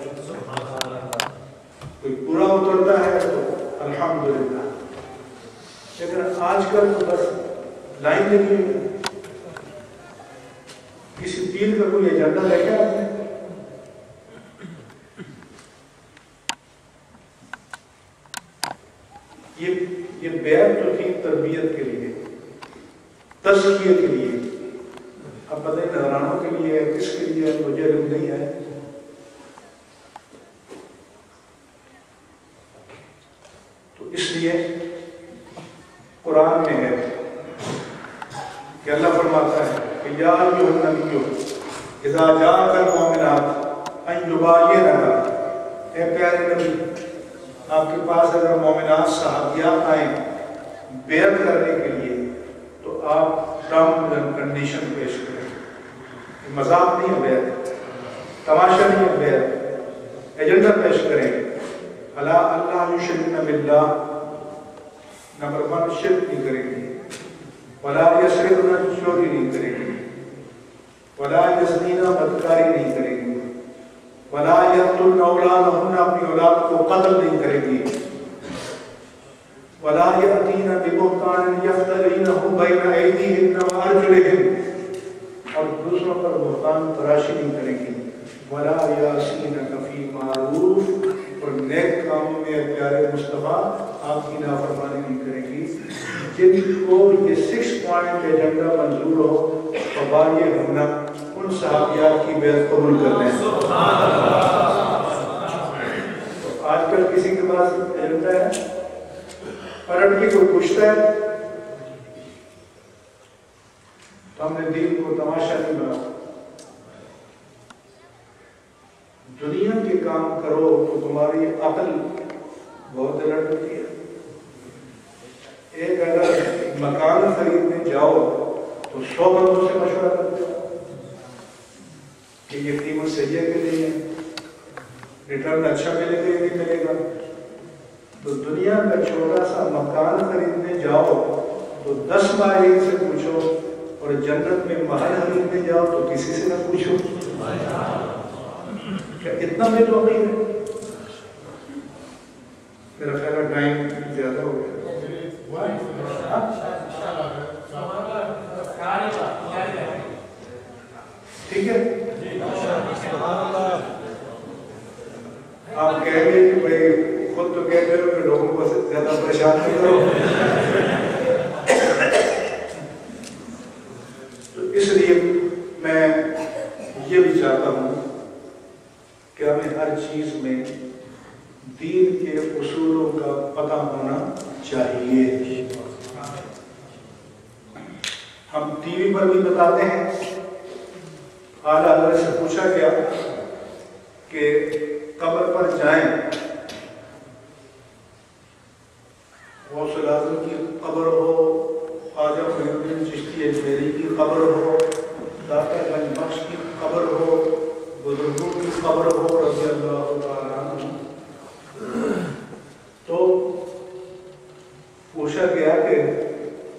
کوئی پورا اترتا ہے تو الحمدللہ, لیکن آج کل تو بس لائن لگی ہوئی ہے. کسی پیر کا کوئی ایجنڈا لے کے آپ نے یہ بیعت تو تھی تربیت کے لیے, تزکیے کے لیے. اب پتہ نگرانوں کے لیے کس کے لیے مجھے علم نہیں ہے. تو اس لیے قرآن میں ہے کہ اللہ فرماتا ہے کہ یا ایھا النبی اذا جاءک المؤمنات ان یبایعنک, اے پیارے نبی آپ کے پاس اگر مومنات صحابیات آئیں بیعت کرنے کے لیے تو آپ ٹرمز اینڈ کنڈیشن پیش کریں. مذاق نہیں ہے بیعت, تماشا نہیں ہے بیعت, ایجنڈا پیش کریں. الا اللہ یشرکن باللہ, نمبر 1 شرک نہیں کریں گے, ولا یسرقن, چوری نہیں کریں گے, ولا یزنین, بدکاری نہیں کریں گے, ولا یقتلن اولادہن, اپنی اولاد کو قتل نہیں کریں گی, ولا یأتین ببہتان یفترینہ بین ایدیہن وارجلہن, اور دوسروں پر بہتان تراشی نہیں کریں گی, ولا یعصینک فی معروف, اور نیک کاموں میں پیارے مصطفیٰ آپ کی نافرمانی نہیں کریں گی. جن کو یہ 6 پوائنٹ ایجنڈا منظور ہو فبایع ہن, ان صحابیات کی بیعت قبول کر لیں. تو آج کل کسی کے پاس ایجنڈا ہے, پلٹ کے کوئی پوچھتا ہے تو ہم نے دین کو تماشا نہیں بنا. دنیا کے کام کرو تو تمہاری عقل بہت الرٹ ہوتی ہے. ایک اگر مکان خریدنے جاؤ تو 100 بندوں سے مشورہ کرتے ہو کہ یہ قیمت صحیح ہے کہ نہیں ہے, ریٹرن اچھا ملے گا یا نہیں ملے گا. تو دنیا کا چھوٹا سا مکان خریدنے جاؤ تو 10 ماہرین سے پوچھو, اور جنت میں محل خریدنے جاؤ تو کسی سے نہ پوچھو. کیا اتنا بے توقع ہے؟ میرا خیال ہے ٹائم زیادہ ہو گیا. ٹھیک ہے, آپ کہیں گے کہ بھائی خود تو کہتے ہو کہ لوگوں کو زیادہ پریشان نہیں کرو. تو اس لیے میں یہ بھی چاہتا ہوں کہ ہمیں ہر چیز میں دین کے اصولوں کا پتہ ہونا چاہیے. ہم ٹی وی پر بھی بتاتے ہیں. اعلیٰ حضرت سے پوچھا گیا کہ قبر پر جائیں, غوث الاعظم کی قبر ہو, خواجہ معین الدین چشتی اجمیری کی قبر ہو, داتا گنج بخش کی قبر ہو, بزرگوں کی قبر ہو رضی اللہ تعالیٰ عنہ, تو پوچھا گیا کہ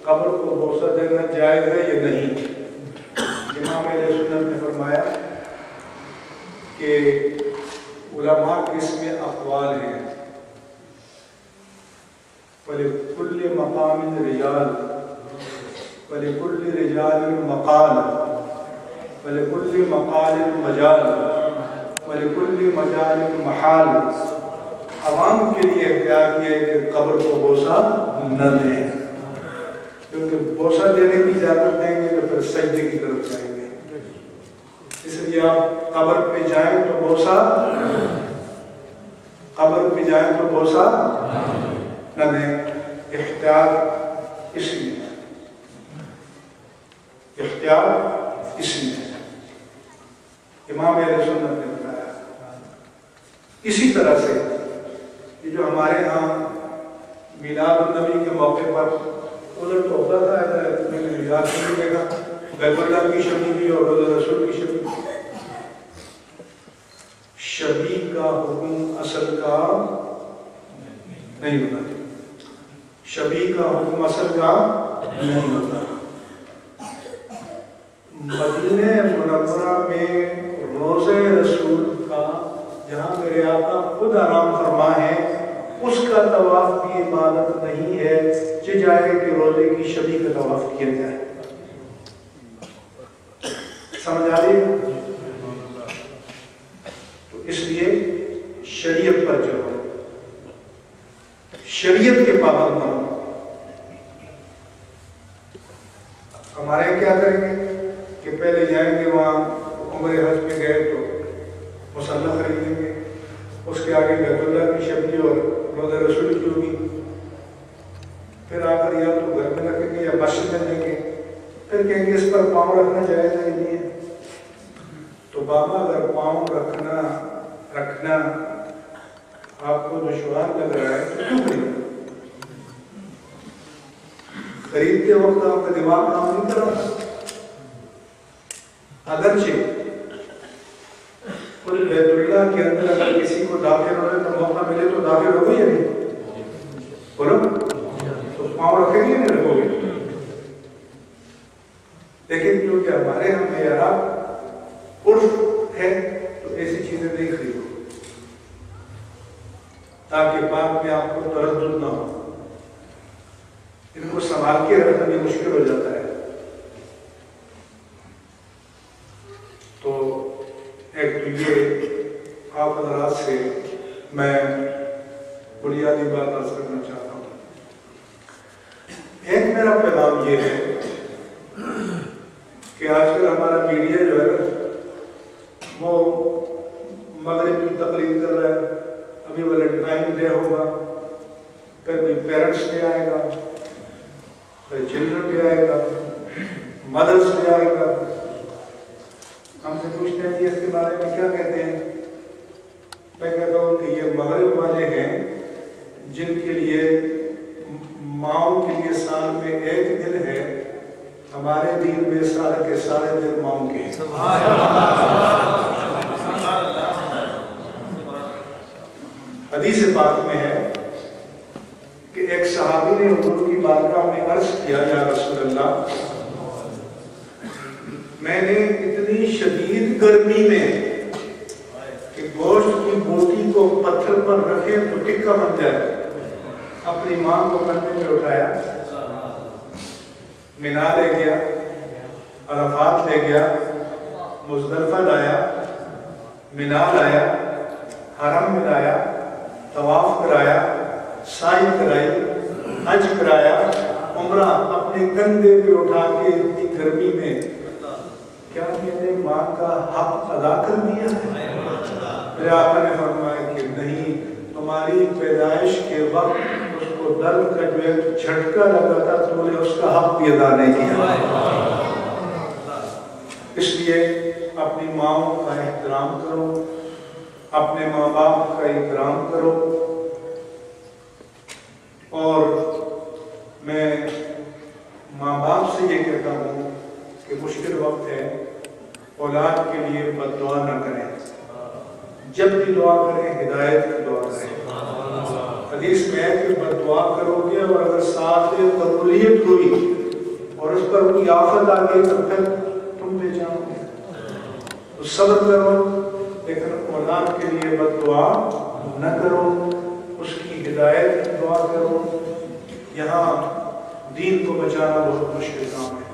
قبر کو بوسہ دینا جائز ہے یا نہیں. امام اہل سنت نے فرمایا کہ علماء کے اس میں اقوال ہیں. وَلِكُلِّ مَقَامٍ رِجَالٍ وَلِكُلِّ رِجَالٍ مَقَالٍ وَلِكُلِّ مَقَالٍ مَجَالٍ وَلِكُلِّ مَجَالٍ مَحَالٍ. عوام کے لیے اختیار کیا ہے کہ قبر کو بوسہ نہ دیں, کیونکہ بوسہ دینے کی اجازت دیں گے تو پھر سجدے کی طرف جائیں گے. اس لیے آپ قبر پہ جائیں تو بوسہ نہ دیں. احتیاط اس لیے امام اہل سنت نے بتایا. اسی طرح سے یہ جو ہمارے ہاں میلاد النبی کے موقع پر ادھر تو ہوتا تھا, میں نے یاد نہیں لے گا, بیت اللہ کی شبی بھی اور روضہ رسول کی شبی. شبی کا حکم اصل کا نہیں ہوتا, شبی کا حکم اصل کا نہیں ہوتا. مدینہ منورہ میں روضہ رسول کا جہاں میرے آقا خود آرام فرما ہے, اس کا طواف بھی عبادت نہیں ہے کہ جائے کہ روزے کی شبی کا طواف کیا جائے. سمجھ آ رہی ہے؟ تو اس لیے شریعت پر چلو, شریعت کے پابند بنو. ہمارے کیا کریں گے کہ پہلے جائیں گے وہاں عمرے حج میں گئے تو مصلی خریدیں گے, اس کے آگے بیت اللہ کی شبی اور روضہ رسول کی ہوگی, پھر آ کر یا تو گھر میں رکھیں گے یا مسجد میں دیں گے, پھر کہیں گے اس پر پاؤں رکھنا جائز ہے نہیں ہے. تو بابا اگر پاؤں رکھنا آپ کو دشوار لگ رہا ہے تو کیوں خریدیں؟ خریدتے وقت آپ کا دماغ کام نہیں کر رہا. اگرچہ کل بیت اللہ کے اندر اگر کسی کو داخل ہونے کا موقع ملے تو داخل ہوگا یا نہیں؟ بولو, تو پاؤں رکھیں گے نہیں رکھو گے. لیکن کیونکہ ہمارے ہم معیارات عرف ہے تو ایسی چیزیں نہیں خریدو تاکہ بعد میں آپ کو تردد نہ ہو. ان کو سنبھال کے رکھنا بھی مشکل ہو جاتا ہے. تو ایک تو یہ آپ حضرات سے میں بنیادی بات عرض کرنا چاہتا ہوں. ایک میرا پیغام یہ ہے کہ آج کل ہمارا میڈیا جو ہے وہ مغرب کی تقریر کر رہا ہے. ابھی ویلنٹائن ڈے ہوگا, پھر بھی پیرنٹس ڈے آئے گا, پھر چلڈرن ڈے آئے گا, مدرس ڈے آئے گا. ہم سے پوچھتے ہیں کہ اس کے بارے میں کیا کہتے ہیں. میں کہتا ہوں کہ یہ مغرب والے ہیں جن کے لیے ماؤں کے لیے سال میں ایک دن ہے، ہمارے دین میں سارے کے سارے دن ماؤں کے ہیں۔ حدیث پاک میں ہے کہ ایک صحابی نے حضور کی بارگاہ میں عرض کیا، یا رسول اللہ، میں نے اتنی شدید گرمی میں کہ گوشت کی بوٹی کو پتھر پر رکھے تو ٹکا بن جائے، اپنی ماں کو کندھے میں اٹھایا، مینا لے گیا، عرفات لے گیا، مزدلفہ لایا، مینا لایا، حرم میں لایا، طواف کرایا، سعی کرائی، حج کرایا، عمرہ اپنے کندھے پہ اٹھا کے اتنی گرمی میں، کیا میں نے ماں کا حق ادا کر دیا ہے؟ میرے آقا نے فرمایا کہ نہیں، تمہاری پیدائش کے وقت اس کو درد کا جو ایک جھٹکا لگا تھا، تو نے اس کا حق بھی ادا نہیں کیا۔ اس لیے اپنی ماؤں کا احترام کرو، اپنے ماں باپ کا احترام کرو، اور میں ماں باپ سے یہ کہتا ہوں کہ مشکل وقت ہے، اولاد کے لیے بد دعا نہ کریں، جب بھی دعا کریں ہدایت کی دعا کریں۔ حدیث میں ہے کہ بد دعا کرو گے اور اگر ساتھ قبولیت ہوئی اور اس پر کوئی آفت آ گئی تو پھر تم بے جاؤ گے، تو صبر کرو، لیکن اولاد کے لیے بد دعا نہ کرو، اس کی ہدایت کی دعا کرو۔ یہاں دین کو بچانا بہت مشکل کام ہے،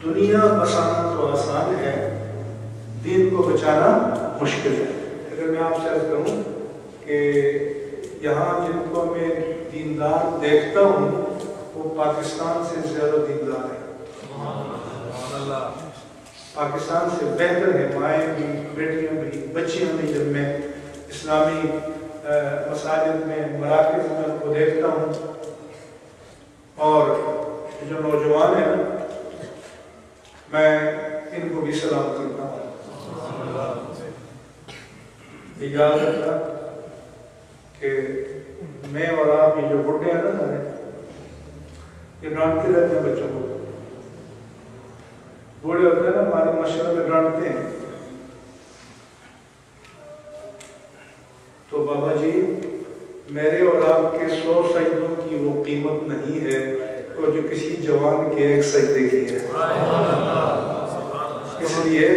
دنیا بسانا تو آسان ہے، دین کو بچانا مشکل ہے۔ اگر میں آپ سے عرض کروں کہ یہاں جن کو میں دیندار دیکھتا ہوں وہ پاکستان سے زیادہ دیندار ہیں، پاکستان سے بہتر ہے، مائیں بھی، بیٹیاں بھی، بچیاں بھی۔ جب میں اسلامی مساجد میں، مراکز میں ان کو دیکھتا ہوں، اور جو نوجوان ہیں میں ان کو بھی سلام کرتا ہوں۔ یہ یاد رکھنا کہ میں اور آپ یہ جو بڈھے ہیں نا سارے، یہ ڈانٹتے رہتے ہیں بچوں کو، بوڑھے ہوتے ہیں نا ہمارے مشورے میں ڈانٹتے ہیں، تو بابا جی میرے اور آپ کے 100 سجدوں کی وہ قیمت نہیں ہے اور جو کسی جوان کے ایک سجدے کی ہے۔ اس لیے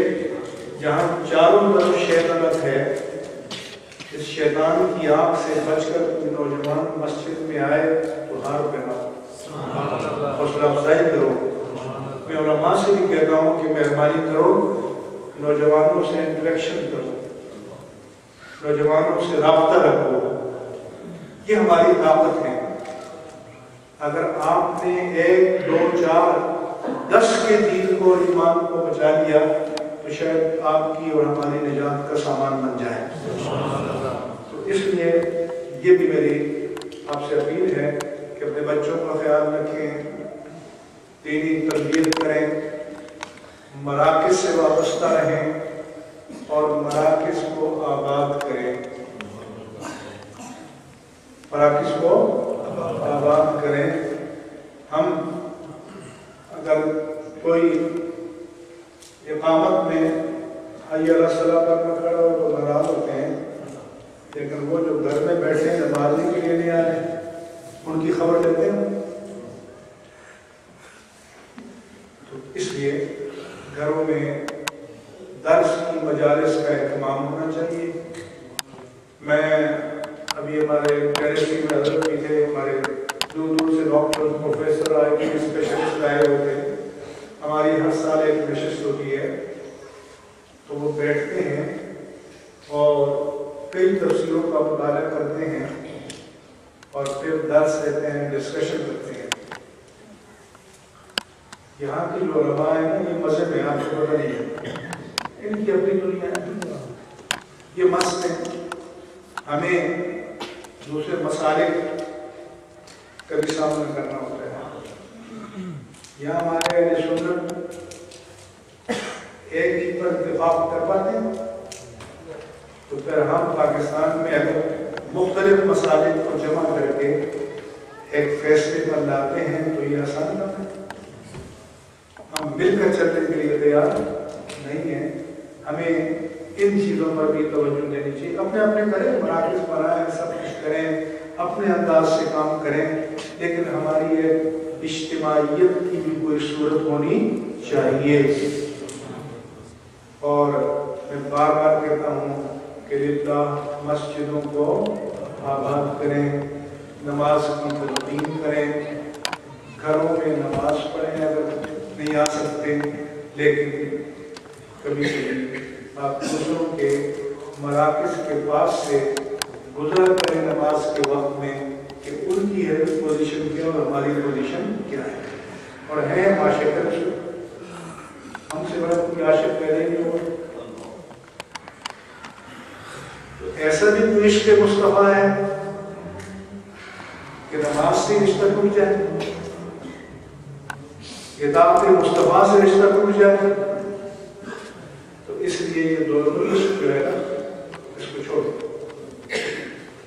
جہاں چاروں طرف شیطنت ہے، اس شیطان کی آنکھ سے بچ کر کوئی نوجوان مسجد میں آئے تو ہار پہناؤ، حوصلہ افزائی کرو۔ میں علماء سے بھی کہتا ہوں کہ مہربانی کرو، نوجوانوں سے انٹریکشن کرو، نوجوانوں سے رابطہ رکھو، یہ ہماری طاقت ہے۔ اگر آپ نے 1 2 4 10 کے دین کو اور ایمان کو بچا لیا تو شاید آپ کی اور ہماری نجات کا سامان بن جائے۔ تو اس لیے یہ بھی میری آپ سے اپیل ہے کہ اپنے بچوں کا خیال رکھیں، دینی تربیت کریں، مراکز سے وابستہ رہیں اور مراکز کو آباد کریں، مراکز کو آباد کریں۔ ہم اگر کوئی اقامت میں حی علی الصلاۃ پر کھڑا ہو تو ناراض ہوتے ہیں، لیکن وہ جو گھر میں بیٹھے ہیں نمازی کے لیے نہیں آ رہے، ان کی خبر لیتے ہیں۔ تو اس لیے گھروں میں درس کی مجالس کا اہتمام ہونا چاہیے۔ میں ابھی ہمارے کیریسٹری میں حضرت بھی تھے، ہمارے دور دور سے ڈاکٹر، پروفیسر آئے ہوئے، اسپیشلسٹ آئے ہوئے تھے۔ ہماری ہر سال ایک نشست ہوتی ہے تو وہ بیٹھتے ہیں اور کئی تفسیروں کا مطالعہ کرتے ہیں اور پھر درس دیتے ہیں، ڈسکشن کرتے ہیں۔ یہاں کی جو علماء ہیں نا، یہ مذہب ہے، آپ کو پتہ نہیں ہے، ان کی اپنی دنیا ہے۔ یہ مسئلے ہمیں دوسرے مسالک کا بھی سامنا کرنا ہوتا ہے۔ یہاں ہمارے اہل سنت ایک ہی پر اتفاق کر پاتے ہیں، تو پھر ہم پاکستان میں اگر مختلف مسائل کو جمع کر کے ایک فیصلے پر لاتے ہیں تو یہ آسان کام ہے. ہم مل کر چلنے کے لیے تیار نہیں ہیں. ہمیں ان چیزوں پر بھی توجہ دینی چاہیے. اپنے اپنے کریں، مراکز بنائیں، سب کچھ کریں، اپنے انداز سے کام کریں، لیکن ہماری ایک اجتماعیت کی بھی کوئی صورت ہونی چاہیے. اور میں بار بار کہتا ہوں کہ اللہ مسجدوں کو آباد کریں، نماز کی تلقین کریں، گھروں میں نماز پڑھیں اگر نہیں آ سکتے، لیکن کبھی کبھی آپ دوسروں کے مراکز کے پاس سے گزر کریں نماز کے وقت میں کہ ان کی پوزیشن کیا اور ہماری پوزیشن کیا ہے. اور ہے عاشق رسول، ہم سے بڑا کوئی عاشق پیدا نہیں ہوا. تو ایسا بھی کوئی عشق مصطفیٰ ہے کہ نماز سے رشتہ ٹوٹ جائے، اطاعت مصطفیٰ سے رشتہ ٹوٹ جائے. تو اس لیے یہ دونوں عشق جو ہے نا، اس کو چھوڑو.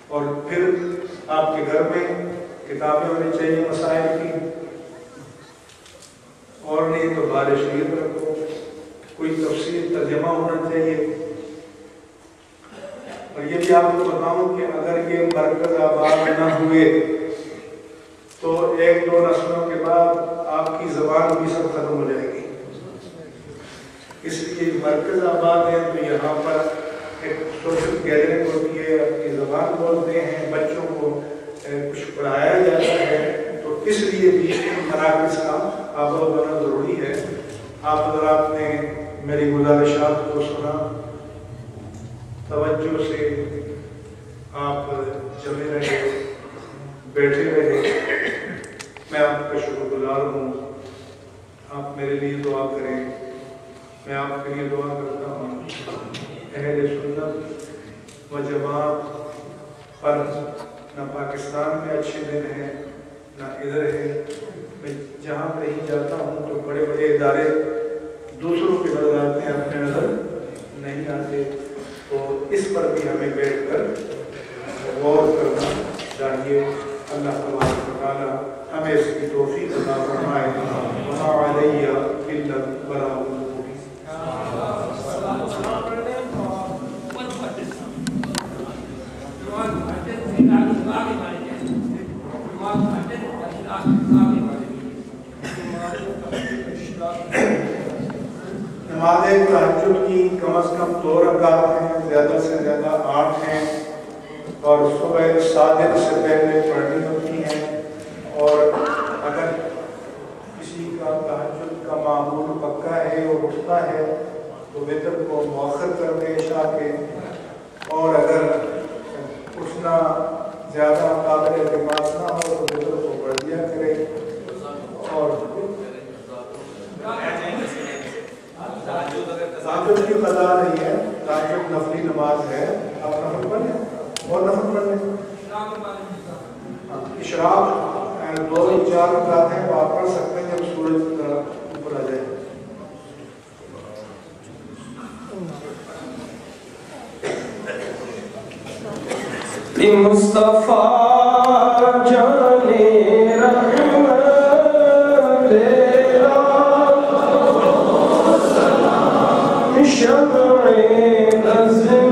اور پھر آپ کے گھر میں کتابیں ہونی چاہیے مسائل کی، اور نہیں تو بار شریف رکھو، کوئی تفسیر ترجمہ ہونا چاہیے. اور یہ بھی آپ کو بتاؤں کہ اگر یہ مرکز آباد نہ ہوئے تو ایک دو نسلوں کے بعد آپ کی زبان بھی سب ختم ہو جائے گی. اس لیے مرکز آباد ہے تو یہاں پر ایک سوشل گیدرنگ ہوتی ہے، اپنی زبان بولتے ہیں، بچوں کو کچھ پڑھایا جاتا ہے. تو اس لیے بھی مراکز کا آباد ہونا ضروری ہے. آپ حضرات نے میری گزارشات کو سنا، توجہ سے آپ جمے رہے، بیٹھے رہے. میں آپ کا شکر گزار ہوں. آپ میرے لیے دعا کریں، میں آپ کے لیے دعا کرتا ہوں. اہل سنت و جماعت پر نہ پاکستان میں اچھے دن ہیں نہ ادھر ہے. میں جہاں کہیں جاتا ہوں تو بڑے بڑے ادارے دوسروں کے نظر آتے ہیں، اپنے نظر نہیں آتے. تو اس پر بھی ہمیں بیٹھ کر غور کرنا چاہیے. اللہ تبارک و تعالی ہمیں اس کی توفیق عطا فرمائے. وما علیہ الا البلاغ المبین. نماز تہجد کی کم از کم 2 رکعت ہیں، زیادہ سے زیادہ 8 ہیں، اور صبح صادق سے پہلے پڑھنی ہوتی ہیں. اور اگر کسی کا تہجد کا معمول پکا ہے اور اٹھتا ہے تو وتر کو مؤخر کر دے عشاء کے. اور اگر اٹھنا زیادہ قابل اعتماد نہ ہو تو وتر کو پڑھ دیا کرے. اور تہجد کی قضا نہیں ہے، تہجد نفلی نماز ہے. آپ نفل پڑھ لیں اور نفل پڑھ لیں. اشراق 2-4 رکعت ہیں، وہ آپ پڑھ سکتے ہیں جب سورج اوپر آ جائے. مصطفیٰ جانے رحمت تیرا شمع عزم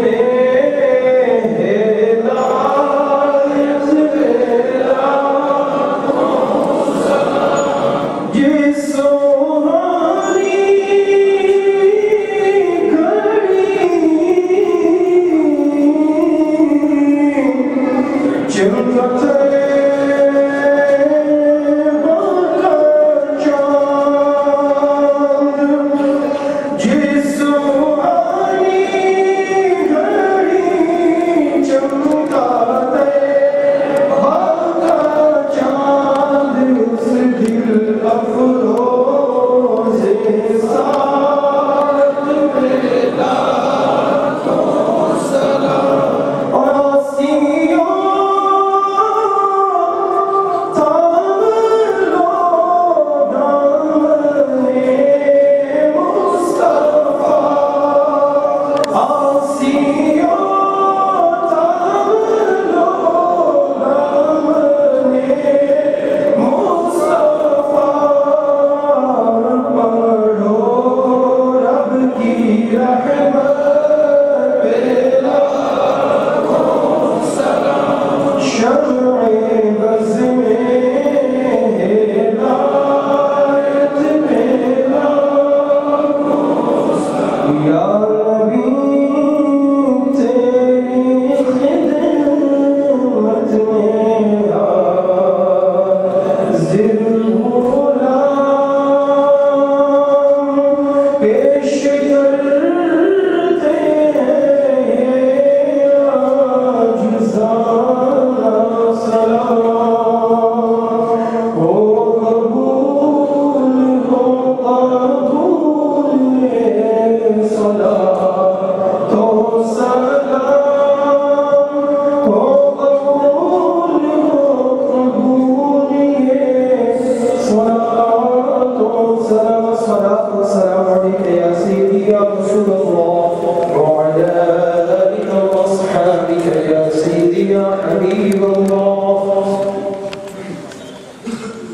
حبيب الله.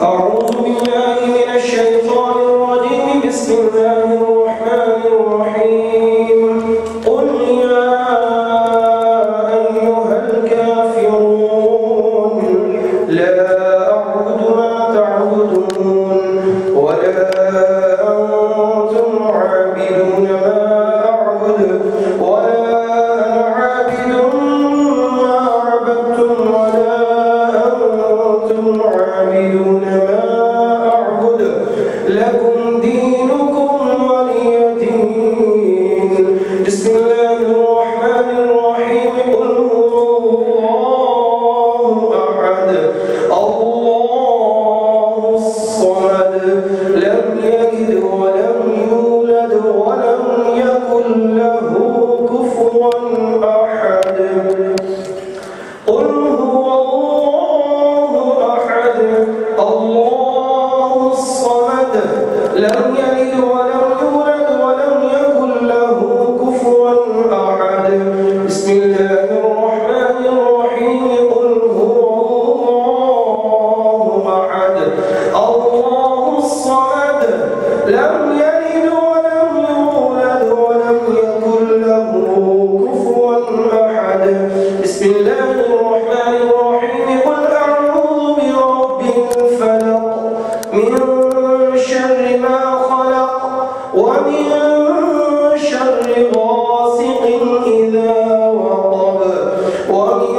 أعوذ بالله من الشيطان الرجيم. بسم الله الرحمن الرحيم. قل يا أيها الكافرون لا أعبد ما تعبدون ولا أنتم عابدون ما أعبد ولا أنا عابد ما عبدتم ولا أنتم عابدون ما أعبد لكم دينكم ولي دين. بسم الله الرحمن الرحيم. قل هو الله أحد الله الصمد لم يلد ولم يولد ولم يكن له كفوا أحد. قل هو الله أحد الله الصمد لم يلد ولم يولد ولم يكن له كفوا أحد. بسم الله الرحمن الرحيم. قل هو الله أحد الله الصمد لم يلد ولم يولد ولم يكن له كفوا أحد. بسم الله الرحمن الرحيم. قل أعوذ برب الفلق من شر ما خلق ومن شر غاسق إذا وقب ومن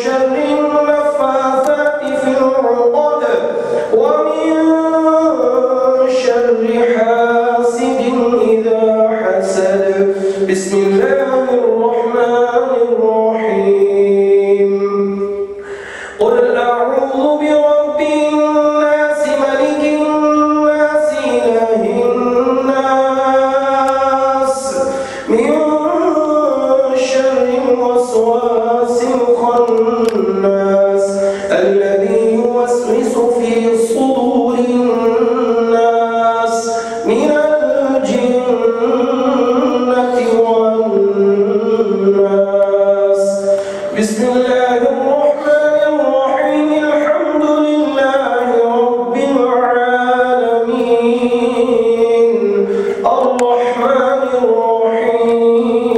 شر النفاثات في العقد ومن شر حاسد إذا حسد. بسم الله الرحمن الرحيم. قل أعوذ برب الناس ملك الناس إله الناس من شر الوسواس الخناس الذي يوسوس في صدور الناس من الجنة والناس. بسم الله الرحمن الرحيم. الحمد لله رب العالمين الرحمن الرحيم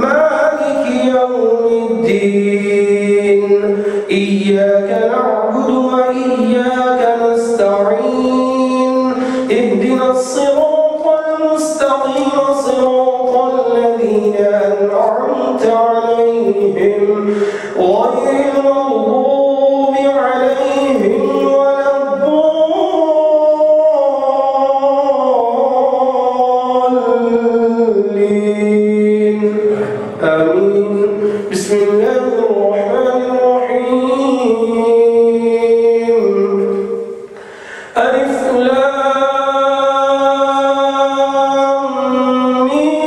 مالك يوم الدين. إياك نعبد وإياك نستعين. اهدنا الصراط المستقيم صراط الذين أنعمت عليهم غير المغضوب عليهم ولا الضالين. آمين. بسم الله الرحمن الرحيم. ألف لام ميم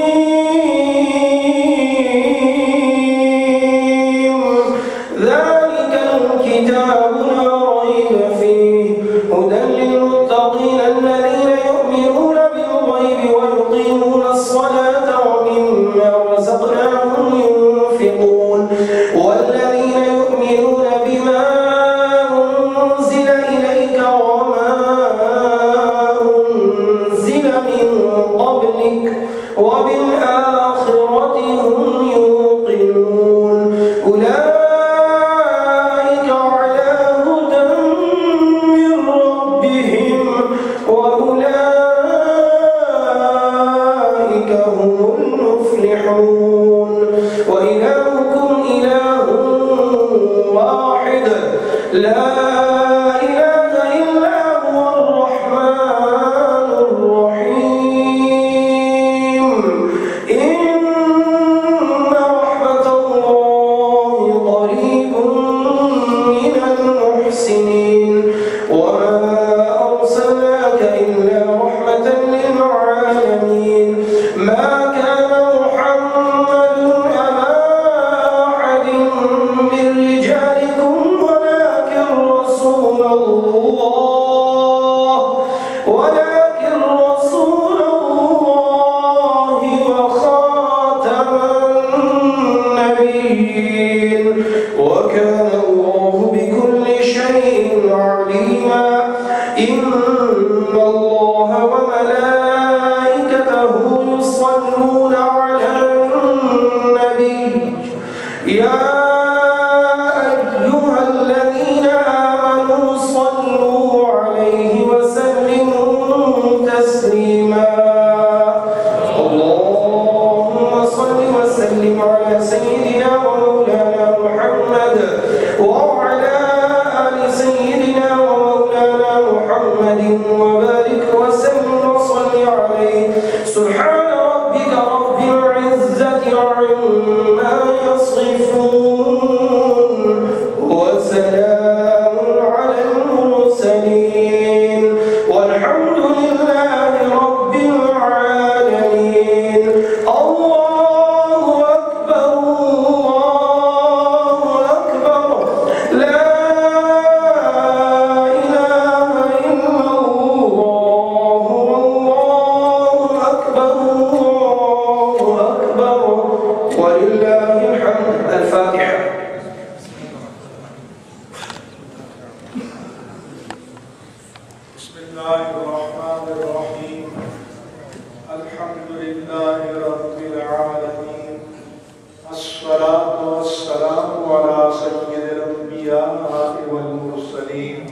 الأنبياء والمرسلين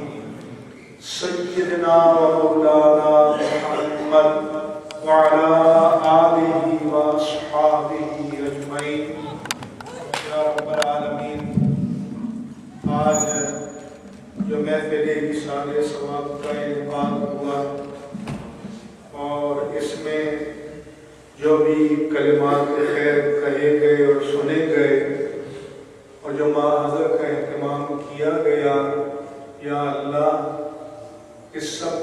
سيدنا ومولانا محمد وعلى آله وأصحابه أجمعين یا رب العالمین۔ آج جو محفل وصال ثواب کا انعقاد ہوا اور اس میں جو بھی کلمات خیر کہے گئے اور سنے گئے اور جو محاضر کا اہتمام کیا گیا، یا اللہ اس سب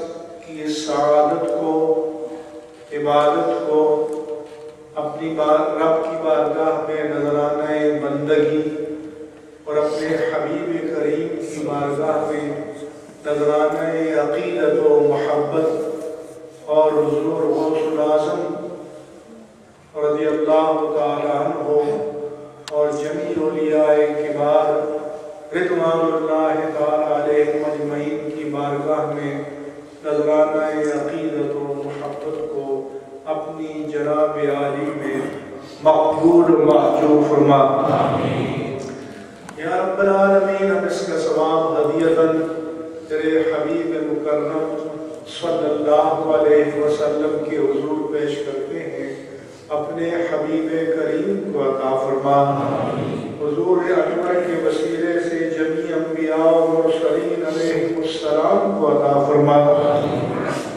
کی سعادت کو، عبادت کو اپنی رب کی بارگاہ میں نذرانہ بندگی اور اپنے حبیب کریم کی بارگاہ میں نذرانہ عقیدت و محبت اور حضور غوث الاعظم رضی اللہ تعالیٰ عنہ اور جمیع اولیاء کبار رضوان اللہ تعالیٰ علیہم اجمعین کی بارگاہ میں نذرانہ عقیدت و محبت کو اپنی جناب عالی میں مقبول محجوب فرما۔ یا رب العالمین، ہم اس کا ثواب ہدیۃً تیرے حبیب مکرم صلی اللہ علیہ وسلم کے حضور پیش کرتے ہیں، اپنے حبیب کریم کو عطا فرما۔ حضور اکبر کے وسیلے سے جمیع انبیاء و مرسلین علیہم السلام کو عطا فرما۔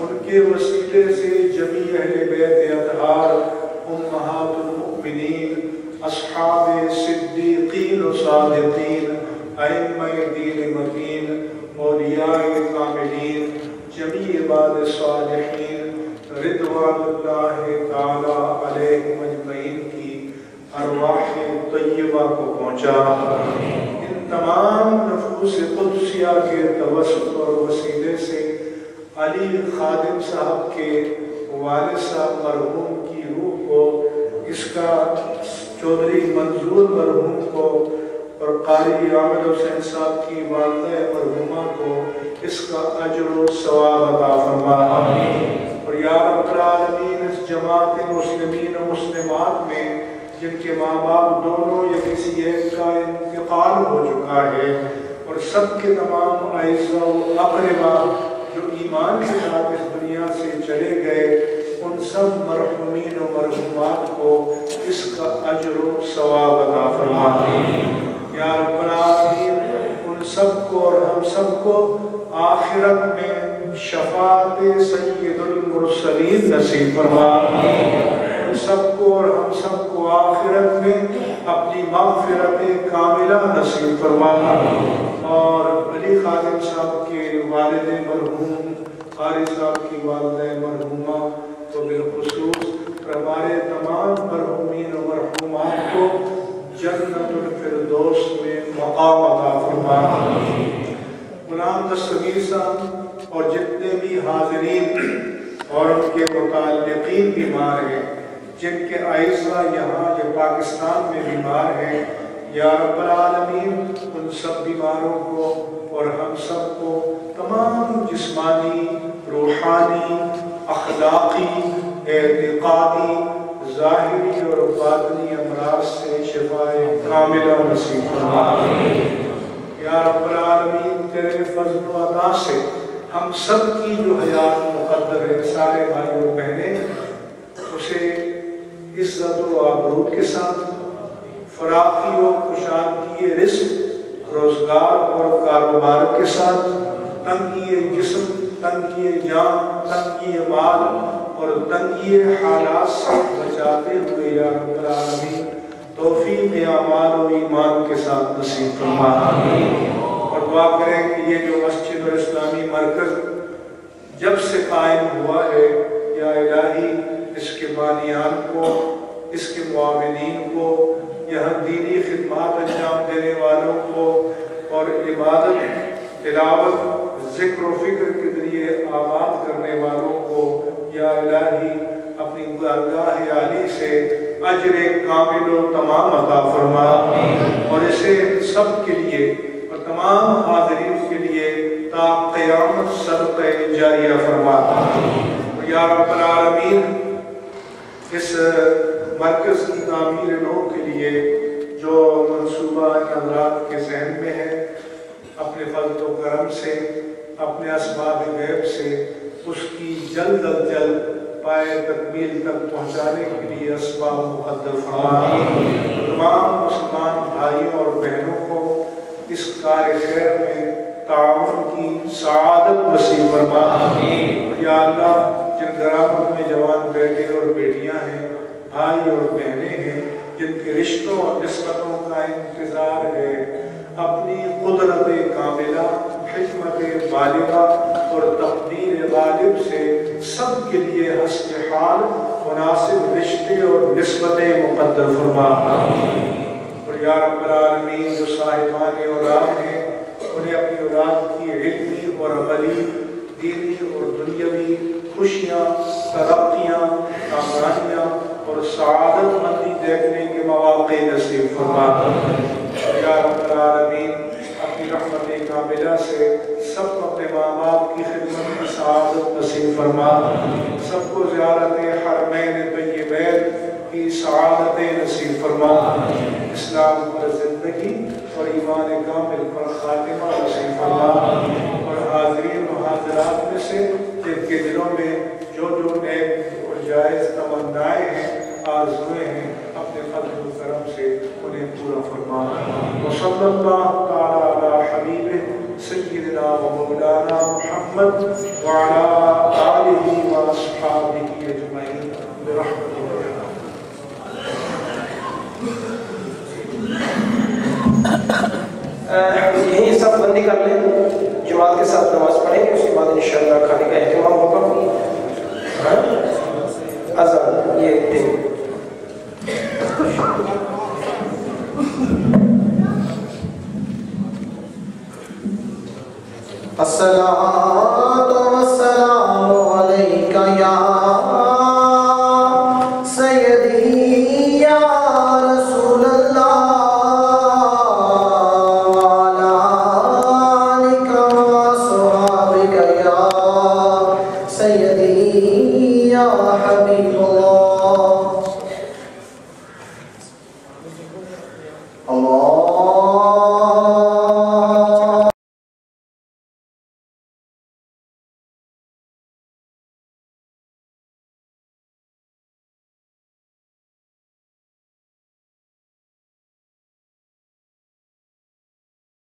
ان کے وسیلے سے جمیع اہل بیت اطہار، امہات المؤمنین، اصحاب صدیقین و صادقین، ائمہ دین متین، اولیاء کاملین، جمیع عباد صالحین رضوان اللہ تعالی علیہم اجمعین کی ارواح طیبہ کو پہنچا۔ ان تمام نفوس قدسیہ کے توسط اور وسیلے سے علی خادم صاحب کے والد صاحب مرحوم کی روح کو، اس کا چودھری منظور مرحوم کو اور قاری عامر حسین صاحب کی والدہ مرحومہ کو اس کا اجر و ثواب عطا فرما۔ اور یا رب العالمین، اس جماعت مسلمین و مسلمات میں جن کے ماں باپ دونوں یا کسی ایک کا انتقال ہو چکا ہے، اور سب کے تمام اعزاء و اقرباء جو ایمان کے ساتھ اس دنیا سے چلے گئے، ان سب مرحومین و مرحومات کو اس کا اجر و ثواب عطا فرما۔ یا رب العالمین، ان سب کو اور ہم سب کو آخرت میں شفاعت سید المرسلین نصیب فرما۔ ان سب کو اور ہم سب کو آخرت میں اپنی مغفرت کاملہ نصیب فرما۔ اور علی خادم صاحب کے والد مرحوم، قاری صاحب کی والدہ مرحومہ تو بالخصوص ہمارے تمام مرحومین و مرحومات کو جنت الفردوس میں مقام عطا فرما۔ غلام دستگیر صاحب اور جتنے بھی حاضرین اور ان کے متعلقین بیمار ہیں، جن کے اعزاء یہاں جو پاکستان میں بیمار ہیں، یا رب العالمین ان سب بیماروں کو اور ہم سب کو تمام جسمانی، روحانی، اخلاقی، اعتقادی، ظاہری اور باطنی امراض سے شفاء کاملہ نصیب فرما۔ یا رب العالمین، تیرے فضل و عطا سے ہم سب کی جو حیات مقدر ہے، سارے بھائی و بہنیں اسے عزت و آبرو کے ساتھ، فراخی و خوشامدی رزق، روزگار اور کاروبار کے ساتھ، تنگی جسم، تنگی جان، تنگی مال اور تنگی حالات سے بچاتے ہوئے یا رب العالمین توفیق اعمال و ایمان کے ساتھ نصیب فرما۔ اور دعا کریں کہ یہ جو مسجد اور اسلامی مرکز جب سے قائم ہوا ہے، یا الہی اس کے بانیان کو، اس کے معاونین کو، یہاں دینی خدمات انجام دینے والوں کو اور عبادت، تلاوت، ذکر و فکر کے ذریعے آباد کرنے والوں کو، یا الہی اپنی بارگاہ عالی سے اجر کامل و تمام عطا فرما، اور اسے سب کے لیے اور تمام حاضرین کے لیے تا قیامت صدقہ جاریہ فرما۔ یا رب العالمین، اس مرکز کی تعمیر نو کے لیے جو منصوبہ حضرات کے ذہن میں ہے، اپنے فضل و کرم سے اپنے اسباب غیب سے اس کی جلد از جلد پائے تکمیل تک پہنچانے کے لیے اسباب مقدر فرما۔ تمام مسلمان بھائیوں اور بہنوں کو اس کار خیر میں تعاون کی سعادت نصیب فرما۔ یا اللہ، جن گھرانوں میں جوان بیٹے اور بیٹیاں ہیں، بھائی اور بہنیں ہیں، جن کے رشتوں اور نسبتوں کا انتظار ہے، اپنی قدرت کاملہ، حکمت بالغہ اور تقدیر غالب سے سب کے لیے حسب حال مناسب رشتے اور نسبتیں مقدر فرما۔ اور یا رب العالمین، جو صاحبان اولاد ہیں انہیں اپنی اولاد کی علمی اور عملی، دینی اور دنیاوی خوشیاں، ترقیاں، کامیابیاں اور سعادت مندی دیکھنے کے مواقع نصیب فرما۔ یا رب العالمین، اپنی رحمت کاملہ سے سب کو اپنے ماں باپ کی خدمت کی سعادت نصیب فرما۔ سب کو زیارت حرمین طیبین کی سعادت نصیب فرما۔ اسلام پر زندگی اور ایمان کامل پر خاتمہ نصیب فرما۔ اور حاضرین و حاضرات میں سے جن کے دلوں میں جو جو نیک اور جائز تمنائیں ہیں، آرزویں ہیں، اپنے فضل و کرم سے انہیں پورا فرما۔ وصلی اللہ تعالی علی حبیبہ سیدنا و مولانا محمد وعلی آلہ و اصحابہ اجمعین برحمتہ۔ یہیں سب بندی کر لیں، جماعت کے ساتھ نماز پڑھیں گے، اس کے بعد انشاءاللہ کھانے کا اہتمام ہوگا۔ اذان یہ دیں۔ الصلاۃ والسلام علیک یا سیدی یا رسول اللہ وعلی آلک وصحبک یا سیدی یا حبیب اللہ۔